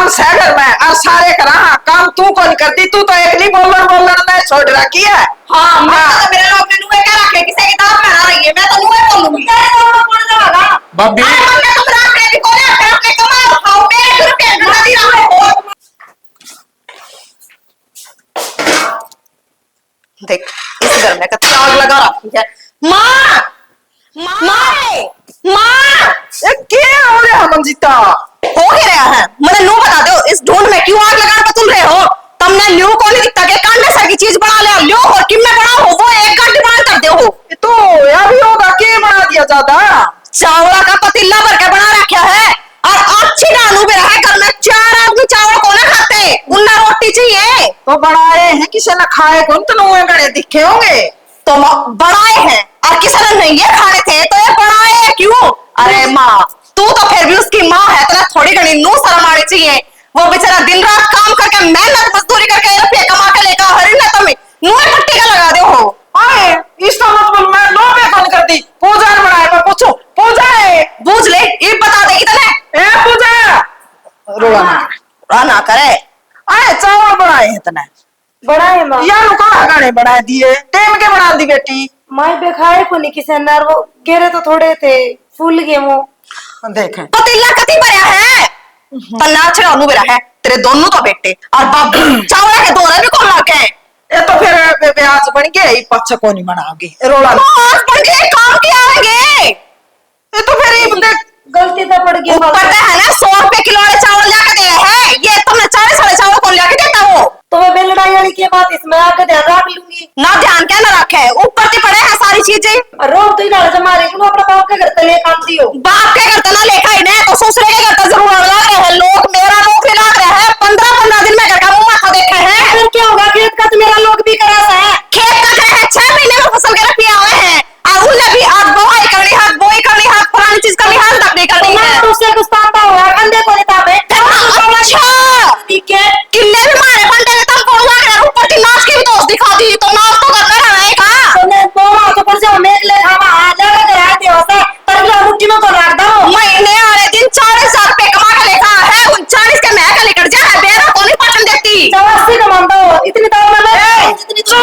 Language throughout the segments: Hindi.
काम से घर में और सारे करा काम तू कौन करती, तू तो एक नहीं बोलर ने छोड़ रखी है। हाँ मैं तो मेरे लोग ने नुए क्या रखे किसी की दांत में आ रही है, मैं तो नुए बोलूंगी तेरे को कौन जाएगा बब्बी मैं तुम रात में भी कोने पे अपने कमाल खाओ मेरे रुपए नदी रहा हो। देख इस घर में कच्चा आग लगा रखी है। माँ माँ माँ क्या हो रहा है मंजिता? हो ही रहा है, मुझे न्यू बता दो इस ढूंढ में क्यों आग लगा तुम रहे हो? तुमने न्यू को नहीं दिखता के कांडे सर की चीज बना लिया ल्यो और किम में बना हो वो एक घंटे बना कर दे हो तो यार भी होगा के बना दिया ज्यादा चावला का पतीला भर के बना रखा है और अच्छी डालू में रहा घर में 4 आदमी चावल को ना खाते उन्हें रोटी चाहिए तो बनाए हैं किसी ने खाए कौन तो नुए गड़े दिखे होंगे तो बनाए हैं और किसी ने नहीं ये खाने थे तो ये बनाए हैं क्यों? अरे माँ तू तो फिर भी उसकी माँ है तो थोड़ी घनी नू शर्म आनी चाहिए। वो बेचारा दिन रात काम करके मेहनत मजदूरी करके रुपये कमा के लेकर हरी ना तुम नूए पट्टी का लगा दो हो। आए इसका मतलब मैं नो पे कौन करती पूजा बनाए मैं पूछूं पूजा है बूझ ले ये बता देगी तने ए पूजा रोड़ा ना करे आए चावल बनाए हैं तने बनाए माँ यार कहा गाने बना दिए टेम के बना दी बेटी माई पे खाए को नहीं किसी अंदर वो गेरे तो थोड़े थे फूल गए वो देखें पतीला कति भरा है तन्ना छड़ानू बेरा है तेरे दोनों तो बेटे और बाप चावल के दोनों भी कौन लाके ये तो फिर ब्याज बन गया ही पच्चा को नहीं बनाओगी रोला आज बन गए काम किया आएंगे ये तो फिर ये गलती तो पड़ गई ऊपर है ना 100 रुपए किलो वाले चावल जाके दे है ये तुमने 40 वाले चावल कौन लाके देता वो तो मैं बेलड़ाई वाली की बात इसमें आके ध्यान रख लूंगी ना ध्यान क्या ना रखे ऊपर से पड़े हैं सारी चीजें रोब तो ही डाल जमा रही हूँ अपने बाप के घर तले काम दियो बाप के घर तना लेखा ही नहीं तो ससुरे के घर तो जरूर लग रहे हैं लोग मेरा नौकरी लग रहा है 15-15 दिन में घर का मुंह माथा देखा है फिर क्या होगा खेत का तो मेरा लोग भी करा सा है खेत का क्या है 6 महीने में फसल के रखिए हुए हैं और उन्हें भी आज बोई करनी हाथ बोई करनी हाथ पुरानी चीज करनी हाथ तक नहीं करनी है तो उससे कुछ ताता हुआ कंधे को लेता है अच्छा ठीक है किन्ने भी मारे बंदे ने तब बोल लग रहा ऊपर की नाच की भी दोस्त दिखा दी तो नाच तो करना है का तो मैं बोला तो पर से मेघ ले खावा आ जाएगा करा दे होता पर लो मुट्ठी में तो रख दो महीने वाले दिन 40,000 रुपए कमा के लेखा है 39 के मैं का लेकर जा है बेरा को नहीं पटन देती 84 कमाता हो इतनी तो मैं जितनी तो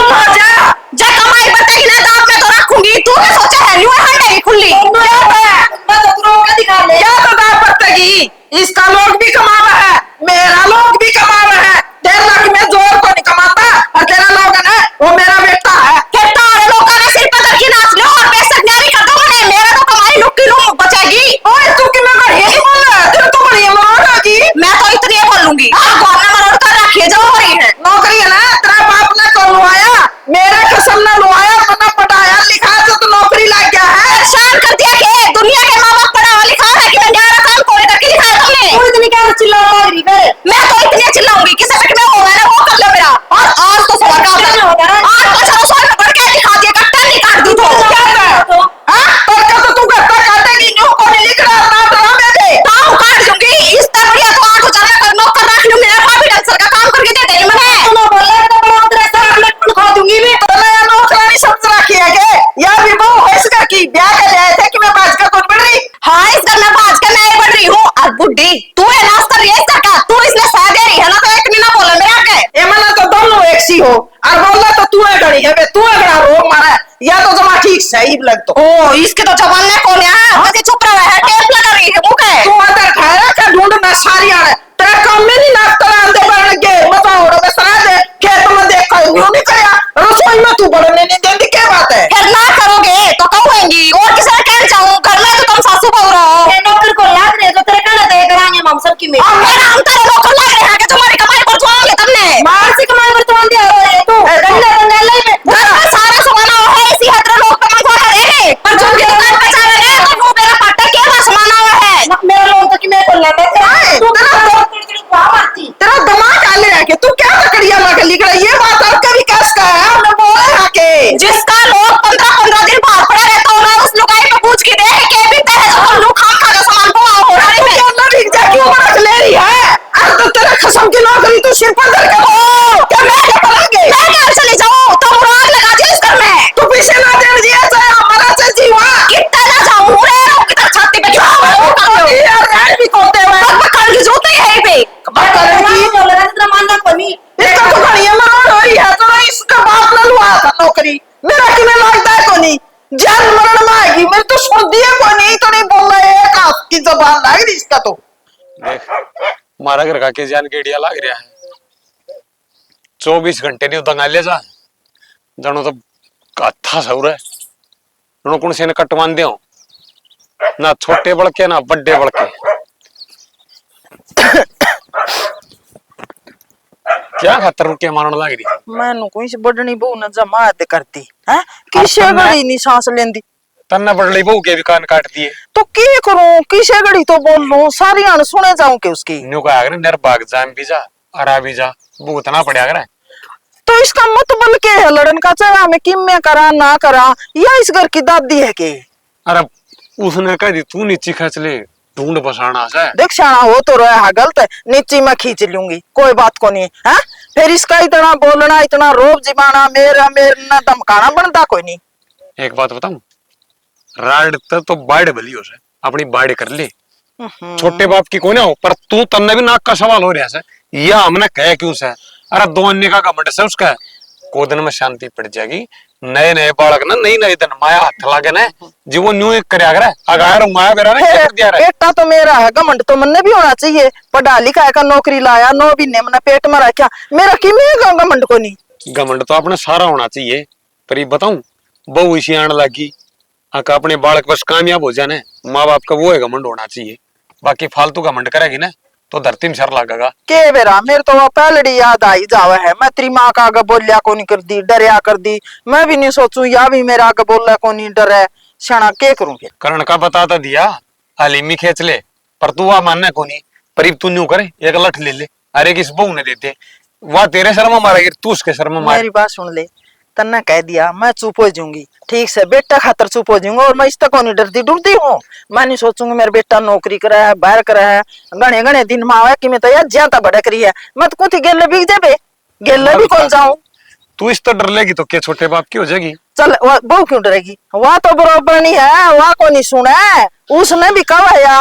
जा कमाई बतेगी ना दांत में तो रखूंगी तू क्या सोचा है न्यू हंडे खुली मैं तो तुरो का दिखा ले क्या तो दाव पड़ेगी इसका लोग भी कमा रहा है मेरा लोग भी कमा रहा है 1.5 लाख में जोर को नहीं कमाता और तेरा लोग है वो मेरा बेटा है फिर तारे लोग का सिर पर धर के नाच लो और पैसे न्यारी कर दो मैंने मेरा तो कमाई लुक्की लू बचेगी ओए तू कि मैं बढ़िया नहीं बोल रहा तेरे तो बढ़िया मारोगा जी मैं तो इतनी ही बोलूंगी गौरना मरोड़ कर रखिए जो हो रही है नौकरी है ना तेरा बाप ने कौन लुआया मेरे कसम ने लुआया तो ना पढ़ाया लिखा तो नौकरी लग गया है परेशान कर दिया कि दुनिया के माँ बाप पढ़ा लिखा है कि मैं 11 काम कोई करके लिखा तुमने तू इतनी क्या चिल्ला रही है मैं तो इतनी चिल्लाऊंगी किसी तक में होगा ना वो कर लो मेरा और आज तो सवाल का आज तो चलो सोच में बढ़ के दिखा दिया कट्टा नहीं काट दी तो क्या है हां तो तू करता काटेगी न्यू को नहीं लिख रहा ना ड्रामा में दे काम काट दूंगी इस तरह बढ़िया तो 8,000 में कर नौकर रख लूं मेरा भाभी डांसर का काम करके दे देगी मैंने तो बोला तो बड़ा उतरे सारा लट खा दूंगी मैं तो मैं नौकरानी समझ रखी है के या भी वो है इसका की ब्याह कर जाए थे कि मैं बाज का कौन बढ़ रही हाँ इस घर में बाज के मैं ही बढ़ रही हूँ और बुड्ढी तू है नाश्ता रही है इसका का तू इसलिए सह दे रही है ना तो इतनी ना बोले मेरे आगे ए मना तो दोनों एक सी हो और बोला तो तू है गड़ी है बे तू है गड़ा रो मारा या तो जमा ठीक सही लग तो ओ इसके तो जवान ने कौन है मुझे चुप रहा है टेप लगा रही है मुंह के तू अंदर खाया का ढूंढना सारी आने तेरा काम में नहीं नाश्ता आंदे बढ़ के मजा हो रहा सरा दे खेत में देखा यूं नहीं करया रसोई में तू बढ़ने नहीं देती क्या बात है फिर ना करोगे तो कहूंगी और किसी ने कहना चाहूं घर में तो तुम सासू बहू रहो ये नौकर को लाग रहे तो तेरे कहना दे कराएंगे हम सब की में और मेरा अंतर नौकर लग रहा है कि तुम्हारी कमाई पर चुआओगे तुमने मार से कमाई पर तो दिया हो तू गंदा रंगाले में घर में सारा सामान है इसी हद लोग पे मंगवा करेंगे पर जो की दुकान पे जाएंगे तो वो मेरा पाटा क्या ना सामान है मेरा लोग तो कि मैं को लाता है तू तेरा दिमाग आले है कि तू क्या लकड़ियां लगा लिख रहा ये बात और कभी कस का है मैं बोल रहा के जिसका लोग 15-15 दिन बाहर पड़ा रहता होगा उस लुगाई पे पूछ के देख के भी तहे जो हम लोग खा खा का सामान को हो रहा है क्यों ना भीग जा क्यों रख ले रही है इसका तो। देख मारा घर का के जान गेड़िया लाग रहा है 24 घंटे नहीं दंगा ले जा जानो तो कथा सौर है उन्होंने कौन से ने कटवान दे ना छोटे बड़के ना बड़े बड़के क्या खातर रुके मारन लग रही मैनू कोई से बड़नी बहू न जमात करती है किसे घड़ी नहीं सांस लेंदी तन्ना बड़ली बहू के भी कान काट दिए तो की करूं किसे घड़ी तो बोल लूं सारी अन सुने जाऊं के उसकी न्यू का अगर निर्भाग जाम भी जा अरा भी जा भूतना पड़ा अगर तो इसका मतलब क्या है लड़न का चाहे हमें किम में करा ना करा या इस घर की दादी है के अरे उसने कह दी तू नीचे खींच ले ढूंढ बसाना से देख शाना हो तो रहा है गलत है नीचे मैं खींच लूंगी कोई बात को नहीं है फिर इसका इतना बोलना इतना रोब जिबाना मेरा मेरा धमकाना बनता कोई नहीं। एक बात बताऊं राड तो बाढ़ भली हो से अपनी बाढ़ कर ले छोटे बाप की कोई ना हो पर तू तन्ने भी नाक का सवाल हो रहा है या हमने कह क्यों से अरे दो अन्य का घमंड से उसका को दिन में शांति पड़ जाएगी नए नए बालक ना नई नई दिन माया हाथ लागे ना जी वो न्यू करया करे अगर माया बेरा ने कर दिया रे बेटा तो मेरा है घमंड तो मन भी होना चाहिए पढ़ा लिखा का नौकरी लाया 9 महीने मैंने पेट में रखा मेरा कि में घमंड को नहीं घमंड तो अपने सारा होना चाहिए पर ये बताऊं बहु इसी आने लगी आका अपने बालक बस कामयाब हो जाने माँ बाप का वो है घमंड होना चाहिए बाकी फालतू घमंड करेगी ना तो धरती में सर लगेगा के बेरा मेरे तो वो पहलड़ी याद आई जावा है मैं तेरी माँ का आगे बोलिया को नहीं कर दी डरिया कर दी मैं भी नहीं सोचूं या भी मेरा आगे बोलना को नहीं डरे शना के करूं फिर करण का बताता दिया हलीमी खींच ले पर तू वह मानना को नहीं पर तू न्यू करे एक लठ ले ले अरे किस बहू ने देते वह तेरे शर्मा मारेगी तू उसके शर्मा मार मेरी बात सुन ले तन्ना कह दिया मैं चुप हो जाऊंगी ठीक से बेटा खातर चुप हो जाऊंगा और मैं इस तक नहीं डरती डरती हूँ मैं नहीं सोचूंगी मेरा बेटा नौकरी करा है बाहर करा है घने घने दिन में आवे कि मैं तो यार ज्यादा भड़क रही है मैं तो कुछ गेले बिक जाबे गेले भी कौन जाऊं तू इस तो डर लेगी तो क्या छोटे बाप की हो जाएगी चल बहु क्यों डरेगी वह तो बराबर नहीं है वह को नहीं सुने उसने भी कहा है या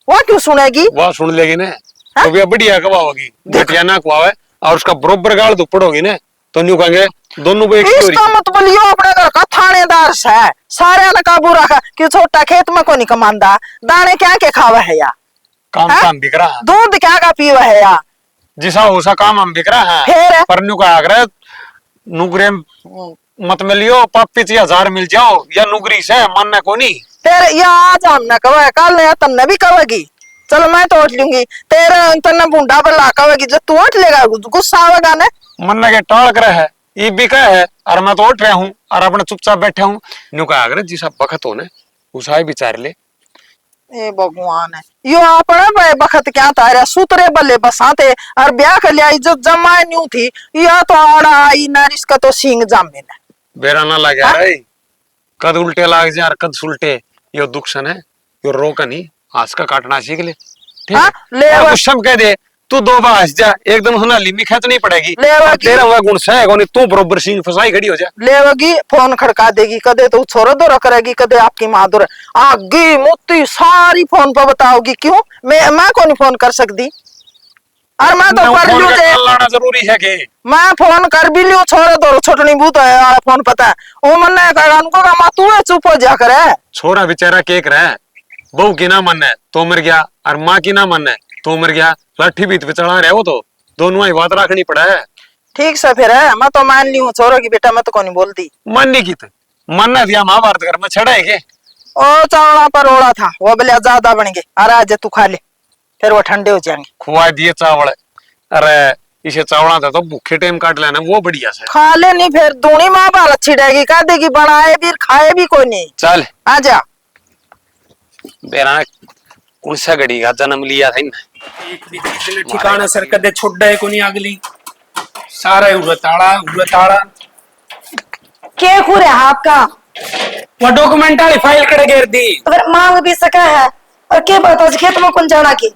वह क्यों सुनेगी वह सुन लेगी ना तो भी बढ़िया कवा होगी घटिया ना कुआवे और उसका बरोबर गाल तो पड़ोगी ना तो न्यू कहेंगे दोनों को एक इसका मतलब लियो अपने घर का थानेदार है सारे ने काबू रखा कि छोटा खेत में को नहीं कमांदा दाने क्या के खावा है या काम बिक रहा है दूध क्या का पीवा है या जिसा उसा काम हम बिक रहा है फिर पर न्यू का आग्रह नुगरे मत मिलियो पापी 1000 मिल जाओ या नुगरी से मानना को नहीं फिर या आज हमने कहा कल ने तन्ने भी कहेगी चलो मैं तो उठ लूंगी तेरे तन्ने बूंदा पर ला कहेगी जब तू उठ लेगा गुस्सा आवेगा ना मन के टाल कर है ये भी कह है और मैं तो उठ रहा हूँ और अपने चुपचाप बैठा हूँ न्यू का आग्रह जिसा बखत होने उसा ही विचार ले ए भगवान है यो अपने बखत क्या था सूत्रे बल्ले बसाते और ब्याह कर लिया जो जमाए न्यू थी या तो आड़ा आई ना इसका तो सींग जामे ना बेरा ना लगे रे कद उल्टे लाग जाए और कद सुलटे यो दुखसन है यो रोक नहीं हाथ का काटना सीख ले ठीक है ले कह दे तू 2 बार हंस जा एकदम सुना लिमी खेत नहीं पड़ेगी तेरा हुआ गुण सह कोनी तू बरोबर सिंह फसाई खड़ी हो जा लेवगी फोन खड़का देगी कदे तो छोरा दौरा करेगी कदे आपकी माँ दौरा आगे मोती सारी फोन पर बताओगी क्यों मैं को नहीं फोन कर सकती और मैं तो कर लूं लाना जरूरी है के मैं फोन कर भी लियो छोरा दौरा छोटनी बूत है फोन पता है ओ मन ने कहा उनको का मां तू चुप हो जा करे छोरा बेचारा केक रहा बहू की ना मन है तो मर गया और माँ की ना मन है तो मर गया लाठी बीत पे चढ़ा रहे हो तो दोनों ही बात रखनी पड़ा है ठीक से फिर है मैं तो मान ली हूँ छोरो की बेटा मैं तो कौन बोलती मानने की तो मानना दिया महाभारत घर में छड़ा है के ओ चावड़ा पर ओड़ा था वो बोले ज्यादा बन गए अरे आज तू खा ले फिर वो ठंडे हो जाएंगे खुआ दिए चावल अरे इसे चावड़ा था तो भूखे टाइम काट लेना वो बढ़िया से खा ले नहीं फिर दूनी महाभारत छिड़ेगी कह देगी बनाए भी खाए भी कोई नहीं चल आजा बेरा कौन सा घड़ी का जन्म लिया था ठिकाना सर कदे छोड़ को नहीं अगली सारा उड़ताड़ा के खुरे आपका वो डॉक्यूमेंट वाली फाइल कड़े घेर दी अगर मांग भी सका है और के बता खेत में कौन जाना की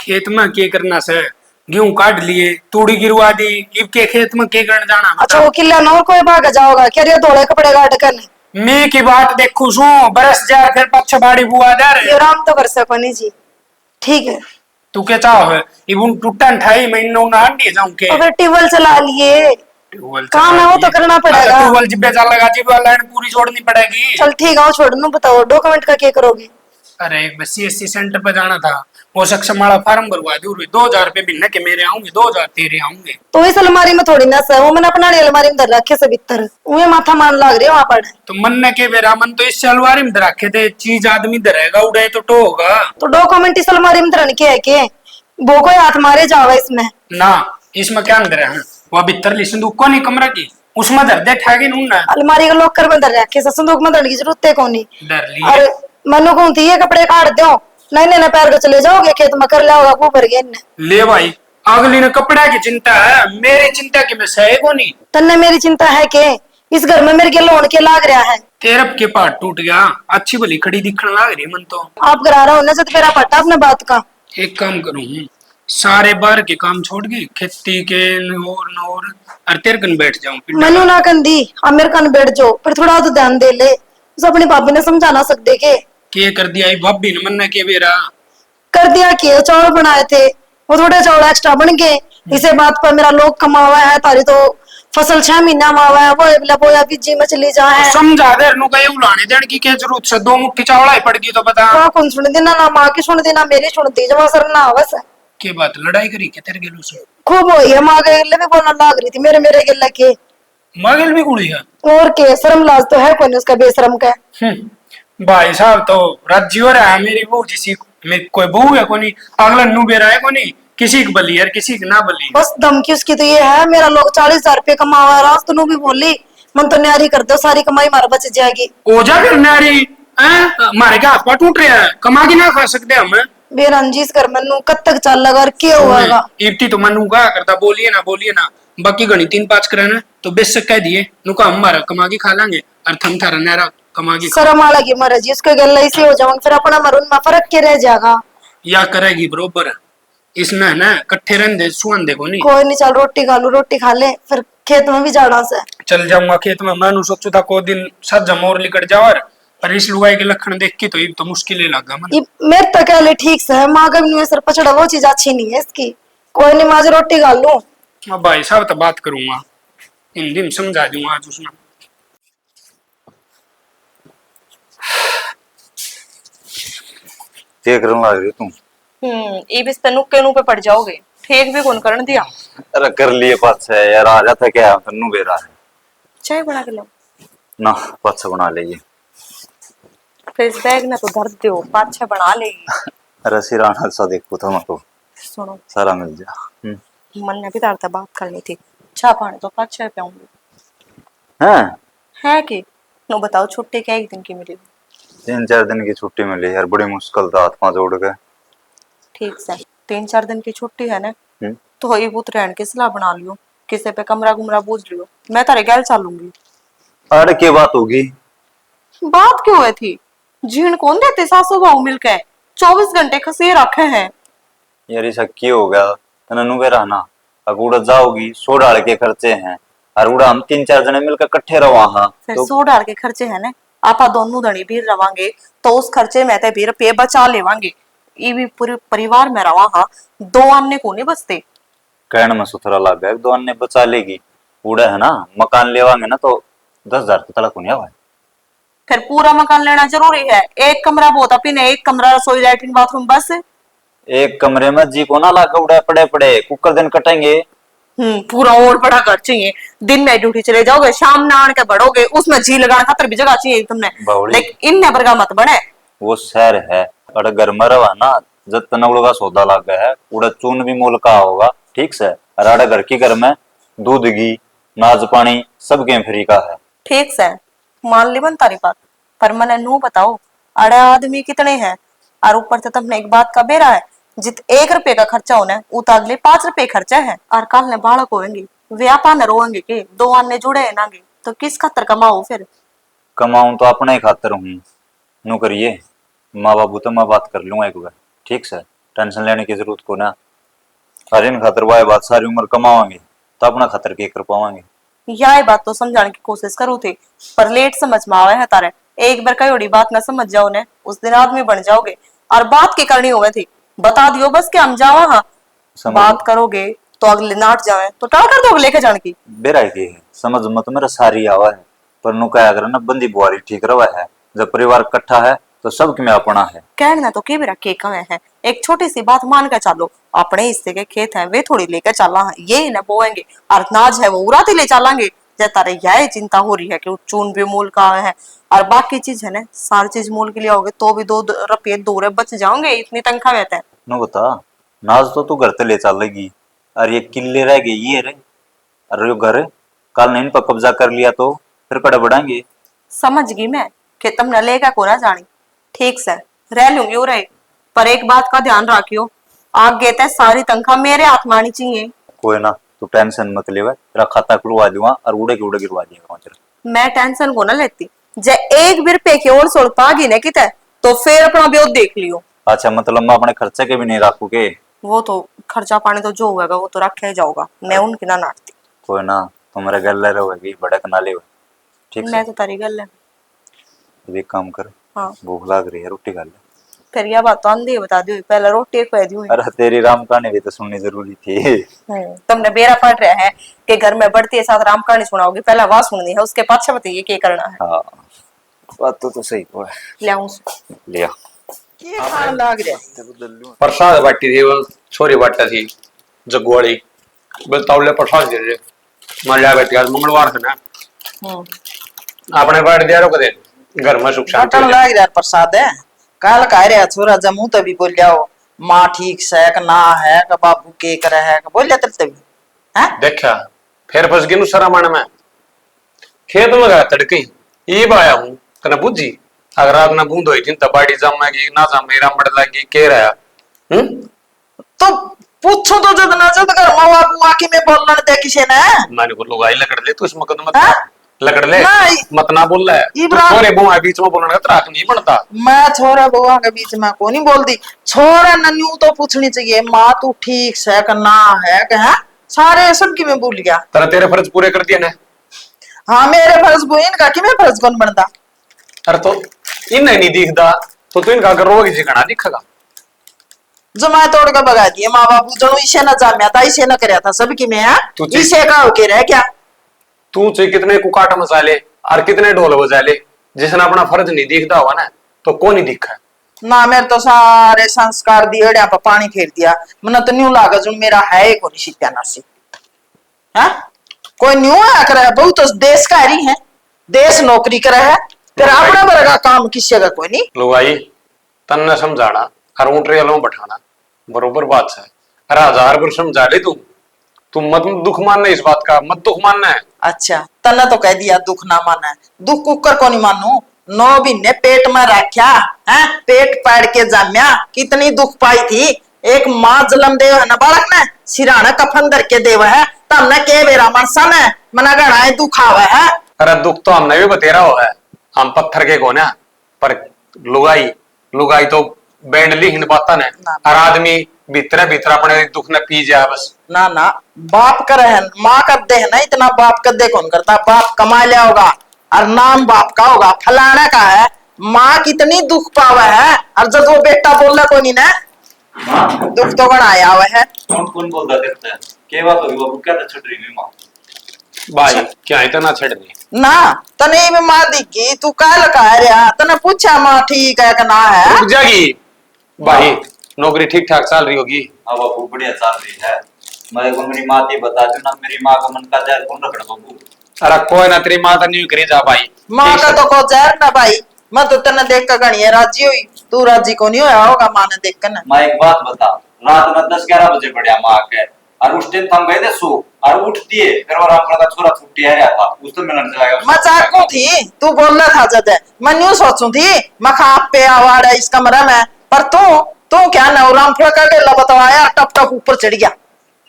खेत में के करना से गेहूं काट लिए तूड़ी गिरवा दी इब के खेत में के करने जाना अच्छा वो किला नौ कोई भाग जाओगा क्या रे धोले कपड़े गाड़ करने मैं की बात देखू सू बरस जा फिर पक्ष बाड़ी बुआ दे ये राम तो कर सको नहीं जी ठीक है तू क्या चाहो है इबुन टूटन ठाई महीनों ना हंडी जाऊं के अगर ट्यूबवेल चला लिए काम है वो तो करना पड़ेगा ट्यूबवेल जिब्बे चल लगा जिब्बे लाइन पूरी छोड़नी पड़ेगी चल ठीक है छोड़ दूं बताओ डॉक्यूमेंट का क्या करोगे अरे मैं सीएससी सेंटर पे जाना था वो सक्षम वाला फार्म भरवा दूर 2000 रुपए महीने के मेरे आऊंगे, 2000 तेरे आऊंगे। तो इस अलमारी में थोड़ी ना सर, वो मैंने अपना अलमारी में धर रखे से भीतर, उहे माथा मान लाग रही है वहां पर। तो मन ने के बेरा मन तो इस अलमारी में रखे थे, चीज आदमी धरेगा उड़े तो होगा। तो डॉक्यूमेंट इस अलमारी में धरन के है के वो कोई हाथ मारे जावा इसमें ना इसमें क्या अंदर है? वो भीतर ली संदूक को नहीं कमरा की, उसमें धर दे ठगी नू ना। अलमारी का लॉकर में धर रखे से, संदूक में धरने की जरूरत है कोनी। डर ली और मनु कौन थी ये कपड़े काट दो, नहीं नहीं पैर के चले जाओगे खेत में, कर लाओगा वो भर गए इनने। ले भाई, अगली ने कपड़ा की चिंता है, मेरी चिंता की मैं सहे को नहीं। तन्ने मेरी चिंता है के इस घर में मेरे के लोन के लाग रहा है। तेरप के पाट टूट गया, अच्छी भली खड़ी दिखने लग रही मन तो। आप करा रहा हो ना जब मेरा पट्टा अपने बात का। एक काम करूं, सारे बाहर के काम छोड़ के खेती के नोर और तेरे कन बैठ जाऊं। मनु ना कंदी अब मेरे कन बैठ जाओ, पर थोड़ा तो ध्यान दे ले, उस अपनी भाभी ने समझाना सकते के कर दिया भाभी ने मन के बेरा कर दिया कि चावल बनाए थे वो थोड़े चावल एक्स्ट्रा बन गए, इसे बात पर मेरा लोग कमावा है, तारी तो फसल 6 महीना मावा है, वो बोया बीजी मछली जा है। समझा दे नु गए उलाने देने की क्या जरूरत है? 2 मुट्ठी चावल ही पड़ गई तो बता। वो कौन सुन देना, ना माँ की सुन देना मेरी सुन दी, जब असर ना बस के बात लड़ाई करी के तेरे गेलू से खूब हुई है। माँ के गले भी बोलना लाग रही थी मेरे मेरे गले के, मगल भी कुड़ी है और के शर्म लाज तो है कोई नहीं उसका बेशरम का। भाई साहब तो राज्य हो रहा है, मेरी बहू जिसी कोई बहू है कोनी, अगला नु बेरा है कोनी, किसी की बली है किसी की ना बली। बस धमकी उसकी तो ये है, मेरा लोग 40,000 रुपये कमावा, रात तो भी बोली मन तो न्यारी कर दो, सारी कमाई मारा बच जाएगी। ओ जा फिर न्यारी मारे के हाथ पांव टूट रहे हैं, कमा के ना खा सकते हम। बेरंजीस कर मनु कब तक चल लगा और क्या होगा? इब्ती तो मनु का करता, बोलिए ना बाकी गणी 3-5 करना तो बेशक कह दिए नुका हमारा कमा के खा लेंगे और थम थारा नारा कमा के शर्म आ लगी मरे जी उसको गल ऐसे हो जाऊंगा, फिर अपना मरून में फर्क के रह जाएगा। या करेगी बरोबर इसमें है ना, कट्ठे रहने दे सुन देखो नहीं। कोई नहीं चल रोटी खा लू, रोटी खा ले फिर खेत में भी जाना से चल जाऊंगा खेत में। मैं सोचू था को दिन सज मोर लिकट जाओ, पर इस लुगाई के लक्षण देख के तो ये तो मुश्किल ही लगा मन। मेरे तो कह ले ठीक से है, माँ का भी नहीं सर पचड़ा वो चीज अच्छी नहीं है इसकी। कोई नहीं माँ रोटी खा लू। अब भाई साहब तो बात करूंगा, हिंदी में समझा दूंगा आज उसने। क्या करने लग रही तुम? ये भी तनुक के पे पड़ जाओगे, ठीक भी कौन करने दिया। अरे कर लिए पास है यार, आ जाता क्या है तन्नू बेरा है। चाय बना के लो ना पास बना लेगी, फिर इस बैग ना तो धर दो, 5-6 बना लेगी। अरे सिराना सा देखो तो मको सुनो सारा मिल जा। मन ने भी तारता बात करनी थी, चाय पानी तो 5-6 पियाऊंगी। हैं है कि नो बताओ छुट्टी क्या एक दिन की मिली? 3-4 दिन की छुट्टी मिली यार, बड़ी मुश्किल था, हाथ पांव जोड़ के। ठीक से 3-4 दिन की छुट्टी है ना, तो ही पुत रहन की सलाह बना लियो, किसी पे कमरा गुमरा बूझ लियो, मैं तारे गैल चलूंगी। अरे क्या बात होगी? बात क्यों हुई थी? जीण कौन देते सासू बहू मिलके 24 घंटे खसे रखे हैं। यार ऐसा क्यों हो गया? तन्नू बेरा ना अगुड़ा जाओगी, 100 डाल के खर्चे हैं, और उड़ा हम 3-4 जने मिलकर इकट्ठे रहो वहां फिर 100 डाल के खर्चे है ना, आपा दोनों धनी भी रवांगे तो उस खर्चे में ते भी रुपये बचा लेवांगे। ये भी पूरे परिवार में रवा हा, 2 अन्य को नहीं बचते। कहने में सुथरा लग गया, 2 अन्य बचा लेगी, उड़ा है ना मकान लेवांगे ना तो 10,000 के तलक होने भाई। फिर पूरा मकान लेना जरूरी है? एक कमरा बहुत अपने, एक कमरा रसोई लैट्रिन बाथरूम बस। एक कमरे में जी को ना लाकर उड़ा पड़े पड़े कुकर दिन कटेंगे। पूरा और बड़ा घर चाहिए, दिन में ड्यूटी चले जाओगे, शाम में आने के बढ़ोगे, उसमें जी लगाने खातर भी जगह चाहिए तुमने, लेकिन इन नंबर का मत बने। वो शहर है, अरे घर में रवा ना जब तनवड़ का सौदा लग गया है, उड़ा चून भी मोल का होगा ठीक से, अरे घर की घर में दूध घी नाज पानी सब गेम फ्री का है। ठीक से मान ली बन तारी बात, पर मैंने नू बताओ अड़े आदमी कितने हैं, और ऊपर से तुमने एक बात का बेरा है, जित 1 रुपये का खर्चा होना है उत अगले 5 रुपये खर्चा है, और कल ने बालक होंगे व्यापार न रोएंगे के 2 अन्य जुड़े है नागे, तो किस खातर कमाओ? फिर कमाऊं तो अपने ही खातर हूँ, नू करिए माँ बाबू तो मैं बात कर लूंगा एक बार ठीक से, टेंशन लेने की जरूरत को ना। अरे इन खातर वाह बात सारी उम्र कमावांगे तो अपना खातर के कर पावांगे। यह बात तो समझाने की कोशिश करो थे, पर लेट समझ में आवे है तारे। एक बार कई बात ना समझ जाओ ने, उस दिन आदमी बन जाओगे, और बात की करनी हुए थी बता दियो बस कि हम जावा। हाँ बात करोगे तो अगले नाट जावे तो टाल कर दोगे लेके जाने की। बेरा की है समझ मत मेरा सारी आवा है, पर नु क्या करना बंदी बुआरी ठीक रवा है, जब परिवार इकट्ठा है तो सबके में अपना है। कहना तो के मेरा के कवे है, एक छोटी सी बात मान के चलो, अपने हिस्से के खेत हैं वे थोड़ी लेकर चलना है, ये न बोएंगे, और नाज है वो उड़ाते ले चलेंगे। जब तारे यही चिंता हो रही है कि चून भी मूल का है, और बाकी चीज है ना सारी चीज मूल के लिए आओगे तो भी 2 रुपये 2 बच जाओगे, इतनी तनख्वाह रहता है। नो बता, नाज तो तू घर ते ले चलेगी, और ये किले रह गए ये रे, और यो घर कल ने इन पर कब्जा कर लिया तो फिर कड़े बढ़ाएंगे। समझ गई मैं कि तुमने लेगा को ना जानी, ठीक से रह लूंगी रहे, पर एक बात का ध्यान रखियो, आगे तक सारी तनख्वाह मेरे हाथ में आनी चाहिए। कोई ना, तू टेंशन मत ले, तेरा खाता खुलवा दूंगा और उड़े के उड़े गिरवा देगा। मैं टेंशन को ना लेती, जे एक भी रुपए की और सोच पागी ने किते तो फिर अपना ब्योत देख लियो। अच्छा, मतलब मैं अपने खर्चे के भी नहीं रखू के? वो तो खर्चा पानी तो जो होगा वो तो रखा ही जाओगा, मैं उनकी ना नाटती। कोई ना, तुम्हारे गल रहोगी, भड़क ना ले, ठीक मैं है? तो तारी गल है। अब एक काम कर, हाँ भूख लग रही है, रोटी खा ले। फिर यह बात तो आंधी बता दी, पहले रोटी खुआ दी। अरे तेरी राम कहानी भी तो सुननी जरूरी थी। तुमने बेरा पड़ रहा है कि घर में बढ़ती है साथ राम कहानी सुनाओगी, पहले वह सुननी है, उसके पाछे बताइए क्या करना है। हाँ, बात तो सही तो है। ले आऊं लिया ये खान लाग रहा प्रसाद बाटी थी, वो छोरी बाटा थी जगवाड़ी, बस तौले प्रसाद दे रहे मान लिया बैठ आज मंगलवार है ना, आपने बांट दिया रो कदे घर में सुख शांति बटन लाग रहा प्रसाद है। काल कह रहा छोरा जमू तभी बोल जाओ माँ ठीक से है ना है का बाबू के करे है का बोल जाते तभी हैं। देखा फिर फंस गई सारा मन में, खेत में गया तड़के ईब आया हूँ कना बुझी, अगर रात ना बूंद हुई जिन बाड़ी जमेगी ना जमे मड़ लगी के रहा। तो पूछो तो जद ना जद कर माँ बाबू आके में बोलने दे किसी ने मैंने को लोग आई लकड़ ले, तू इस मुकदमे हाँ? लकड़ ले नहीं। मत ना बोल रहा है, इब्राहिम- छोरे बुआ बीच में बोलने का त्राक नहीं बनता। मैं छोरा बुआ के बीच में को नहीं बोलती, छोरा नन्यू तो पूछनी चाहिए माँ तू ठीक से करना है क्या, सारे सबकी में भूल गया। तेरा तेरे फर्ज पूरे कर दिए ना। हाँ मेरे फर्ज वो इनका कि मैं फर्ज कौन बनता। अरे तो इन्हें नहीं दिखता तो तू इनका कर रोगी जिकना दिखेगा। जमा तोड़ के भगा दिए माँ बाबू, जनो इसे न जाम्या था इसे न करया था सबकी में है, तू चीज- इसे का होके रह क्या। तू चाहे कितने कुकाट मसाले और कितने ढोल बजा ले, जिसने अपना फर्ज नहीं दिखता हुआ ना तो कौन नहीं दिखा। ना मेरे तो सारे संस्कार दिए पर पानी फेर दिया, मन तो न्यू लागा जो मेरा है को नहीं सीखा ना सी है कोई न्यू है करे बहुत तो देश का ही है, देश नौकरी करे है फिर अपना बरगा काम किसी का कोई नहीं। लोग आई तन्ने समझाना और ऊँटरे वालों बैठाना बरोबर बात है। अरे 1000 बार समझा ले तू मत दुख मानना, इस बात का मत दुख मानना है। अच्छा तना तो कह दिया दुख ना माना है, दुख कुकर को नहीं मानू, 9 महीने पेट में रखा है, पेट पाड़ के जाम्या कितनी दुख पाई थी, एक माँ जन्म देव है ना बालक ने सिराना कफन दर के देव है तमने के बेरा मनसा ने मना गणाए दुख आवे है। अरे दुख तो हमने भी बतेरा हुआ है, हम पत्थर के को ना, पर लुगाई लुगाई तो बैंड ली हिंद बाता ने, हर आदमी भीतर भीतर अपने दुख ने पी जाए बस। ना ना बाप कर है माँ कर दे है ना, इतना बाप कर दे कौन करता, बाप कमा लिया होगा और नाम बाप का होगा फलाना का है, माँ कितनी दुख पावा है और जब वो बेटा बोल रहा कोई ना दुख तो गणाया हुआ है। कौन कौन बोलता देखता है के बात होगी बाबू, क्या तो छट रही है मां भाई क्या इतना छड़नी ना तने भी माँ दिखी तू कल कह रहा तने पूछा माँ ठीक है कि ना है। रुक जाएगी भाई, नौकरी ठीक ठाक चल रही होगी। अब बाबू बढ़िया चल रही है, मैं को मेरी माँ थी बता दू ना, मेरी माँ का मन का जहर कौन रखना बाबू। अरे कोई ना तेरी माँ तो नहीं करी जा भाई, माँ ठीक का है। तो को जहर ना भाई, मैं तो तने देख कर गणी है राजी हुई, तू राजी को नहीं होया होगा माँ ने देख कर ना। मैं एक बात बता, रात में 10-11 बजे बढ़िया माँ के, और उस दिन हम गए थे सो और उठती है फिर वो राम का छोरा छुट्टी आ रहा था उस तो मिलन जाएगा। मजाक को थी तू बोल रहा था जद मैं न्यू सोचू थी मखा आप पे आवाड़ है इस कमरे में, पर तू क्या नवराम फड़का के लबतवाया टप टप ऊपर चढ़ गया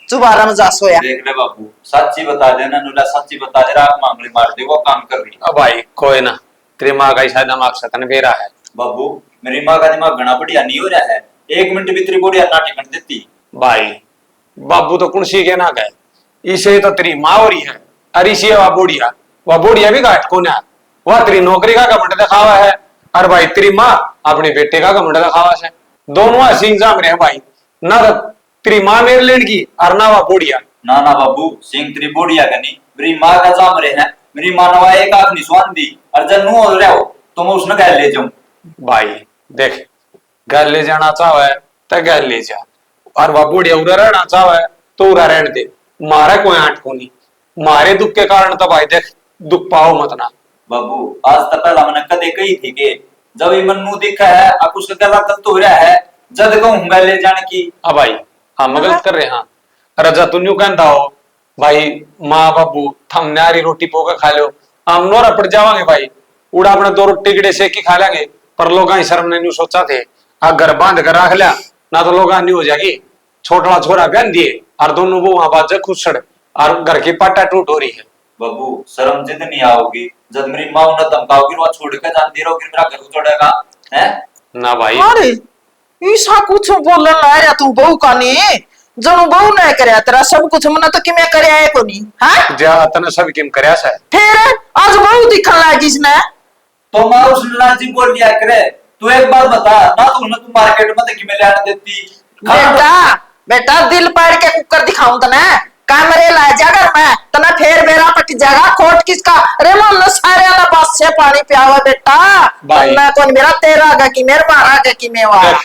चुबारा में जा सोया। देख ले बाबू, सच्ची बता देना नुला, सच्ची बता दे, रात मांगली मार दे, वो काम कर रही। अब भाई कोई ना, तेरी माँ का शायद दिमाग सतन बेरा है। बाबू मेरी माँ का दिमाग घना बढ़िया नहीं हो रहा है, 1 मिनट भी तेरी बढ़िया नाटी कर देती। भाई बाबू तो कुर्सी के ना गए, इसे तो तेरी माँ हो रही है, अरे इसे वह बुढ़िया भी घाट को ना, वह तेरी नौकरी का घमंड दिखावा है, और भाई तेरी माँ अपने बेटे का घमंड दिखावा है। दोनों ऐसे एग्जाम रहे भाई, ना तो तेरी माँ मेरे लेन की और ना वह बुढ़िया। ना ना बाबू सिंह तेरी बढ़िया का नहीं, मेरी माँ का जाम रहे हैं, मेरी माँ नवा एक आंख निशान दी और जब नु हो रहा हो तो मैं उसने कह ले जाऊं। भाई देख, घर ले जाना चाहे तो घर ले जा, और वह बुढ़िया उड़ा रहना चाहे तो उड़ा रहने दे। मारे कोई आंट को नहीं, मारे दुख के कारण तो भाई देख दुख पाओ मत ना। बाबू आज तक पहला मैंने कदे कही थी कि जब ये मन्नू दिखा है अब उसका गला गलत हो रहा है, जद कहूंगा ले जाने की। अब भाई हम गलत कर रहे हैं। रजा तू न्यू कहता हो भाई माँ बाबू थम नारी रोटी पोका खा लो, हम नोरा पड़ जावांगे भाई, उड़ा अपने 2 रोटी गिड़े से की खा लेंगे। पर लोग शर्म ने न्यू सोचा थे अगर बांध कर रख लिया ना तो लोग न्यू हो जाएगी। छोटा छोरा बहन दिए और दोनों वो वहां बाज खुद सड़ और घर की पाटा टूट हो रही है। बाबू शर्म जिद नहीं आओगी, जब मेरी माँ उन्हें धमकाओगी वहां छोड़ के जाती रहोगी, मेरा घर उजड़ेगा है ना भाई। अरे ईसा कुछ बोलने लाया तू बहू का नहीं, जनु बहू ने करया तेरा सब कुछ मना तो कि मैं करया है को नहीं। हां जा तने सब किम करया से फिर आज बहू दिखन लगी इसने। तो माँ उस लाजी बोल लिया करे। तू एक बात बता ना, तो उन्हें तू मार्केट में देखी में लाने देती। बेटा बेटा दिल पाड़ के कुकर दिखाऊं तने, कैमरे ला जाकर मैं तना फिर मेरा पट जाएगा खोट किसका। अरे मन सारे वाला बस से पानी पियावा बेटा, भाई। मैं कौन मेरा तेरा आगा की मेरे मारा आगा की मैं वाला।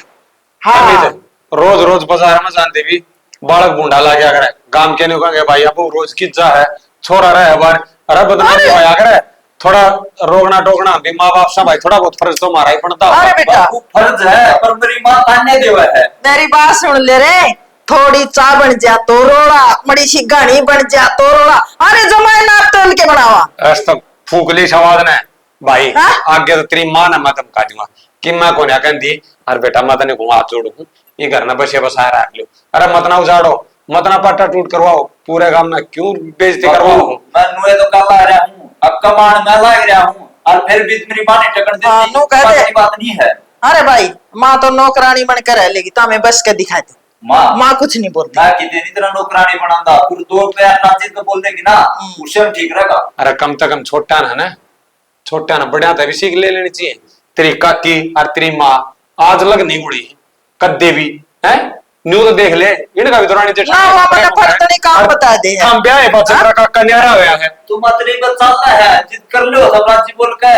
हाँ रोज रोज बाजार में जानते भी बालक बूंढा ला गया करे, गांव के नहीं कहेंगे भाई अब रोज की जा है छोरा रहे बार। अरे बदनाम तो आया करे, थोड़ा रोकना टोकना भी माँ बाप से भाई थोड़ा बहुत फर्ज तो हमारा ही पड़ता है। अरे बेटा बाबू फर्ज है पर मेरी माँ ताने देवा है। मेरी बात सुन ले रे, थोड़ी चा बन जा तो रोड़ा, बड़ी सी गाड़ी बन जा तो रोड़ा। अरे जमाए ना तोल के बनावा रास्ता फूकली सवाद ने भाई। हाँ? आगे तो तेरी माँ ने मैं धमका दूंगा कि मैं को कहती अरे बेटा मैं तने हाथ जोड़ू ये घर ना बसे बसाया रख लो। अरे मत ना उजाड़ो, मत ना पट्टा टूट करवाओ, पूरे गांव में क्यों बेइज्जती करवाओ। मैं नुए तो कल आ रहा हूँ, अब कमाण मैं लाग रहा हूँ और फिर भी मेरी माँ ने टकन हाँ, देती। नो कह दे। बात नहीं है अरे भाई माँ तो नौकरानी बनकर रह लेगी, तो हमें बस के दिखा दे। माँ माँ कुछ नहीं बोलती। मैं कितनी तरह नौकरानी बनाऊंगा, फिर 2 पैर नाचित तो बोल देगी ना, उससे हम ठीक रहेगा। अरे कम से कम छोटा ना छोटा ना बड़ा तभी सीख ले लेनी चाहिए। तेरी काकी और तेरी माँ आज लग नहीं उड़ी कद्दे भी है न्यू तो देख ले इनका भी दौरानी ना वो मैंने फर्क नहीं काम बता दे यार। हम ब्याह है बच्चा काका न्यारा होया है। तू मत नहीं बचाना है, जिद कर लो सब राजी बोल के।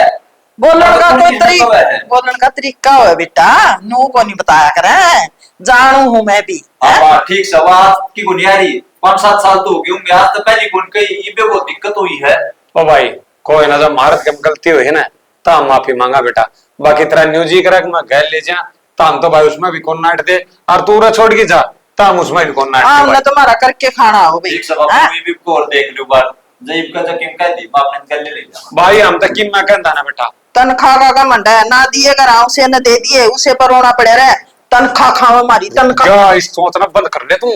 बोलन का तो कोई तरीका, बोलन का तरीका हो बेटा, नू को नहीं बताया करे, जानू हूँ मैं भी। हाँ ठीक सब आज की गुनियारी 5-7 साल तो हो गए होंगे, आज तो पहली गुन कही ये भी बहुत दिक्कत हुई है। ओ भाई कोई ना, जब भारत की गलती हुई है ना तो हम माफी मांगा बेटा, बाकी तेरा न्यूज ही करा मैं घर ले जा तो हम तो भाई उसमें भी कौन नाट दे और तू रे छोड़ के जा तो हम उसमें भी कौन नाट हाँ दे हमने भाई। तुम्हारा करके खाना हो भाई। ठीक सब अपनी भी को और देख लो बार जईब का जकीम कह दी मैं अपने कर ले जा। भाई हम तक कि मैं कहता ना बेटा तनख्वाह का घमंड है, ना दिए कराओ उसे न दे दिए उसे पर रोना पड़े रहे। तनख्वाह खाओ हमारी तनख्वाह। क्या इस सोचना बंद कर ले तू,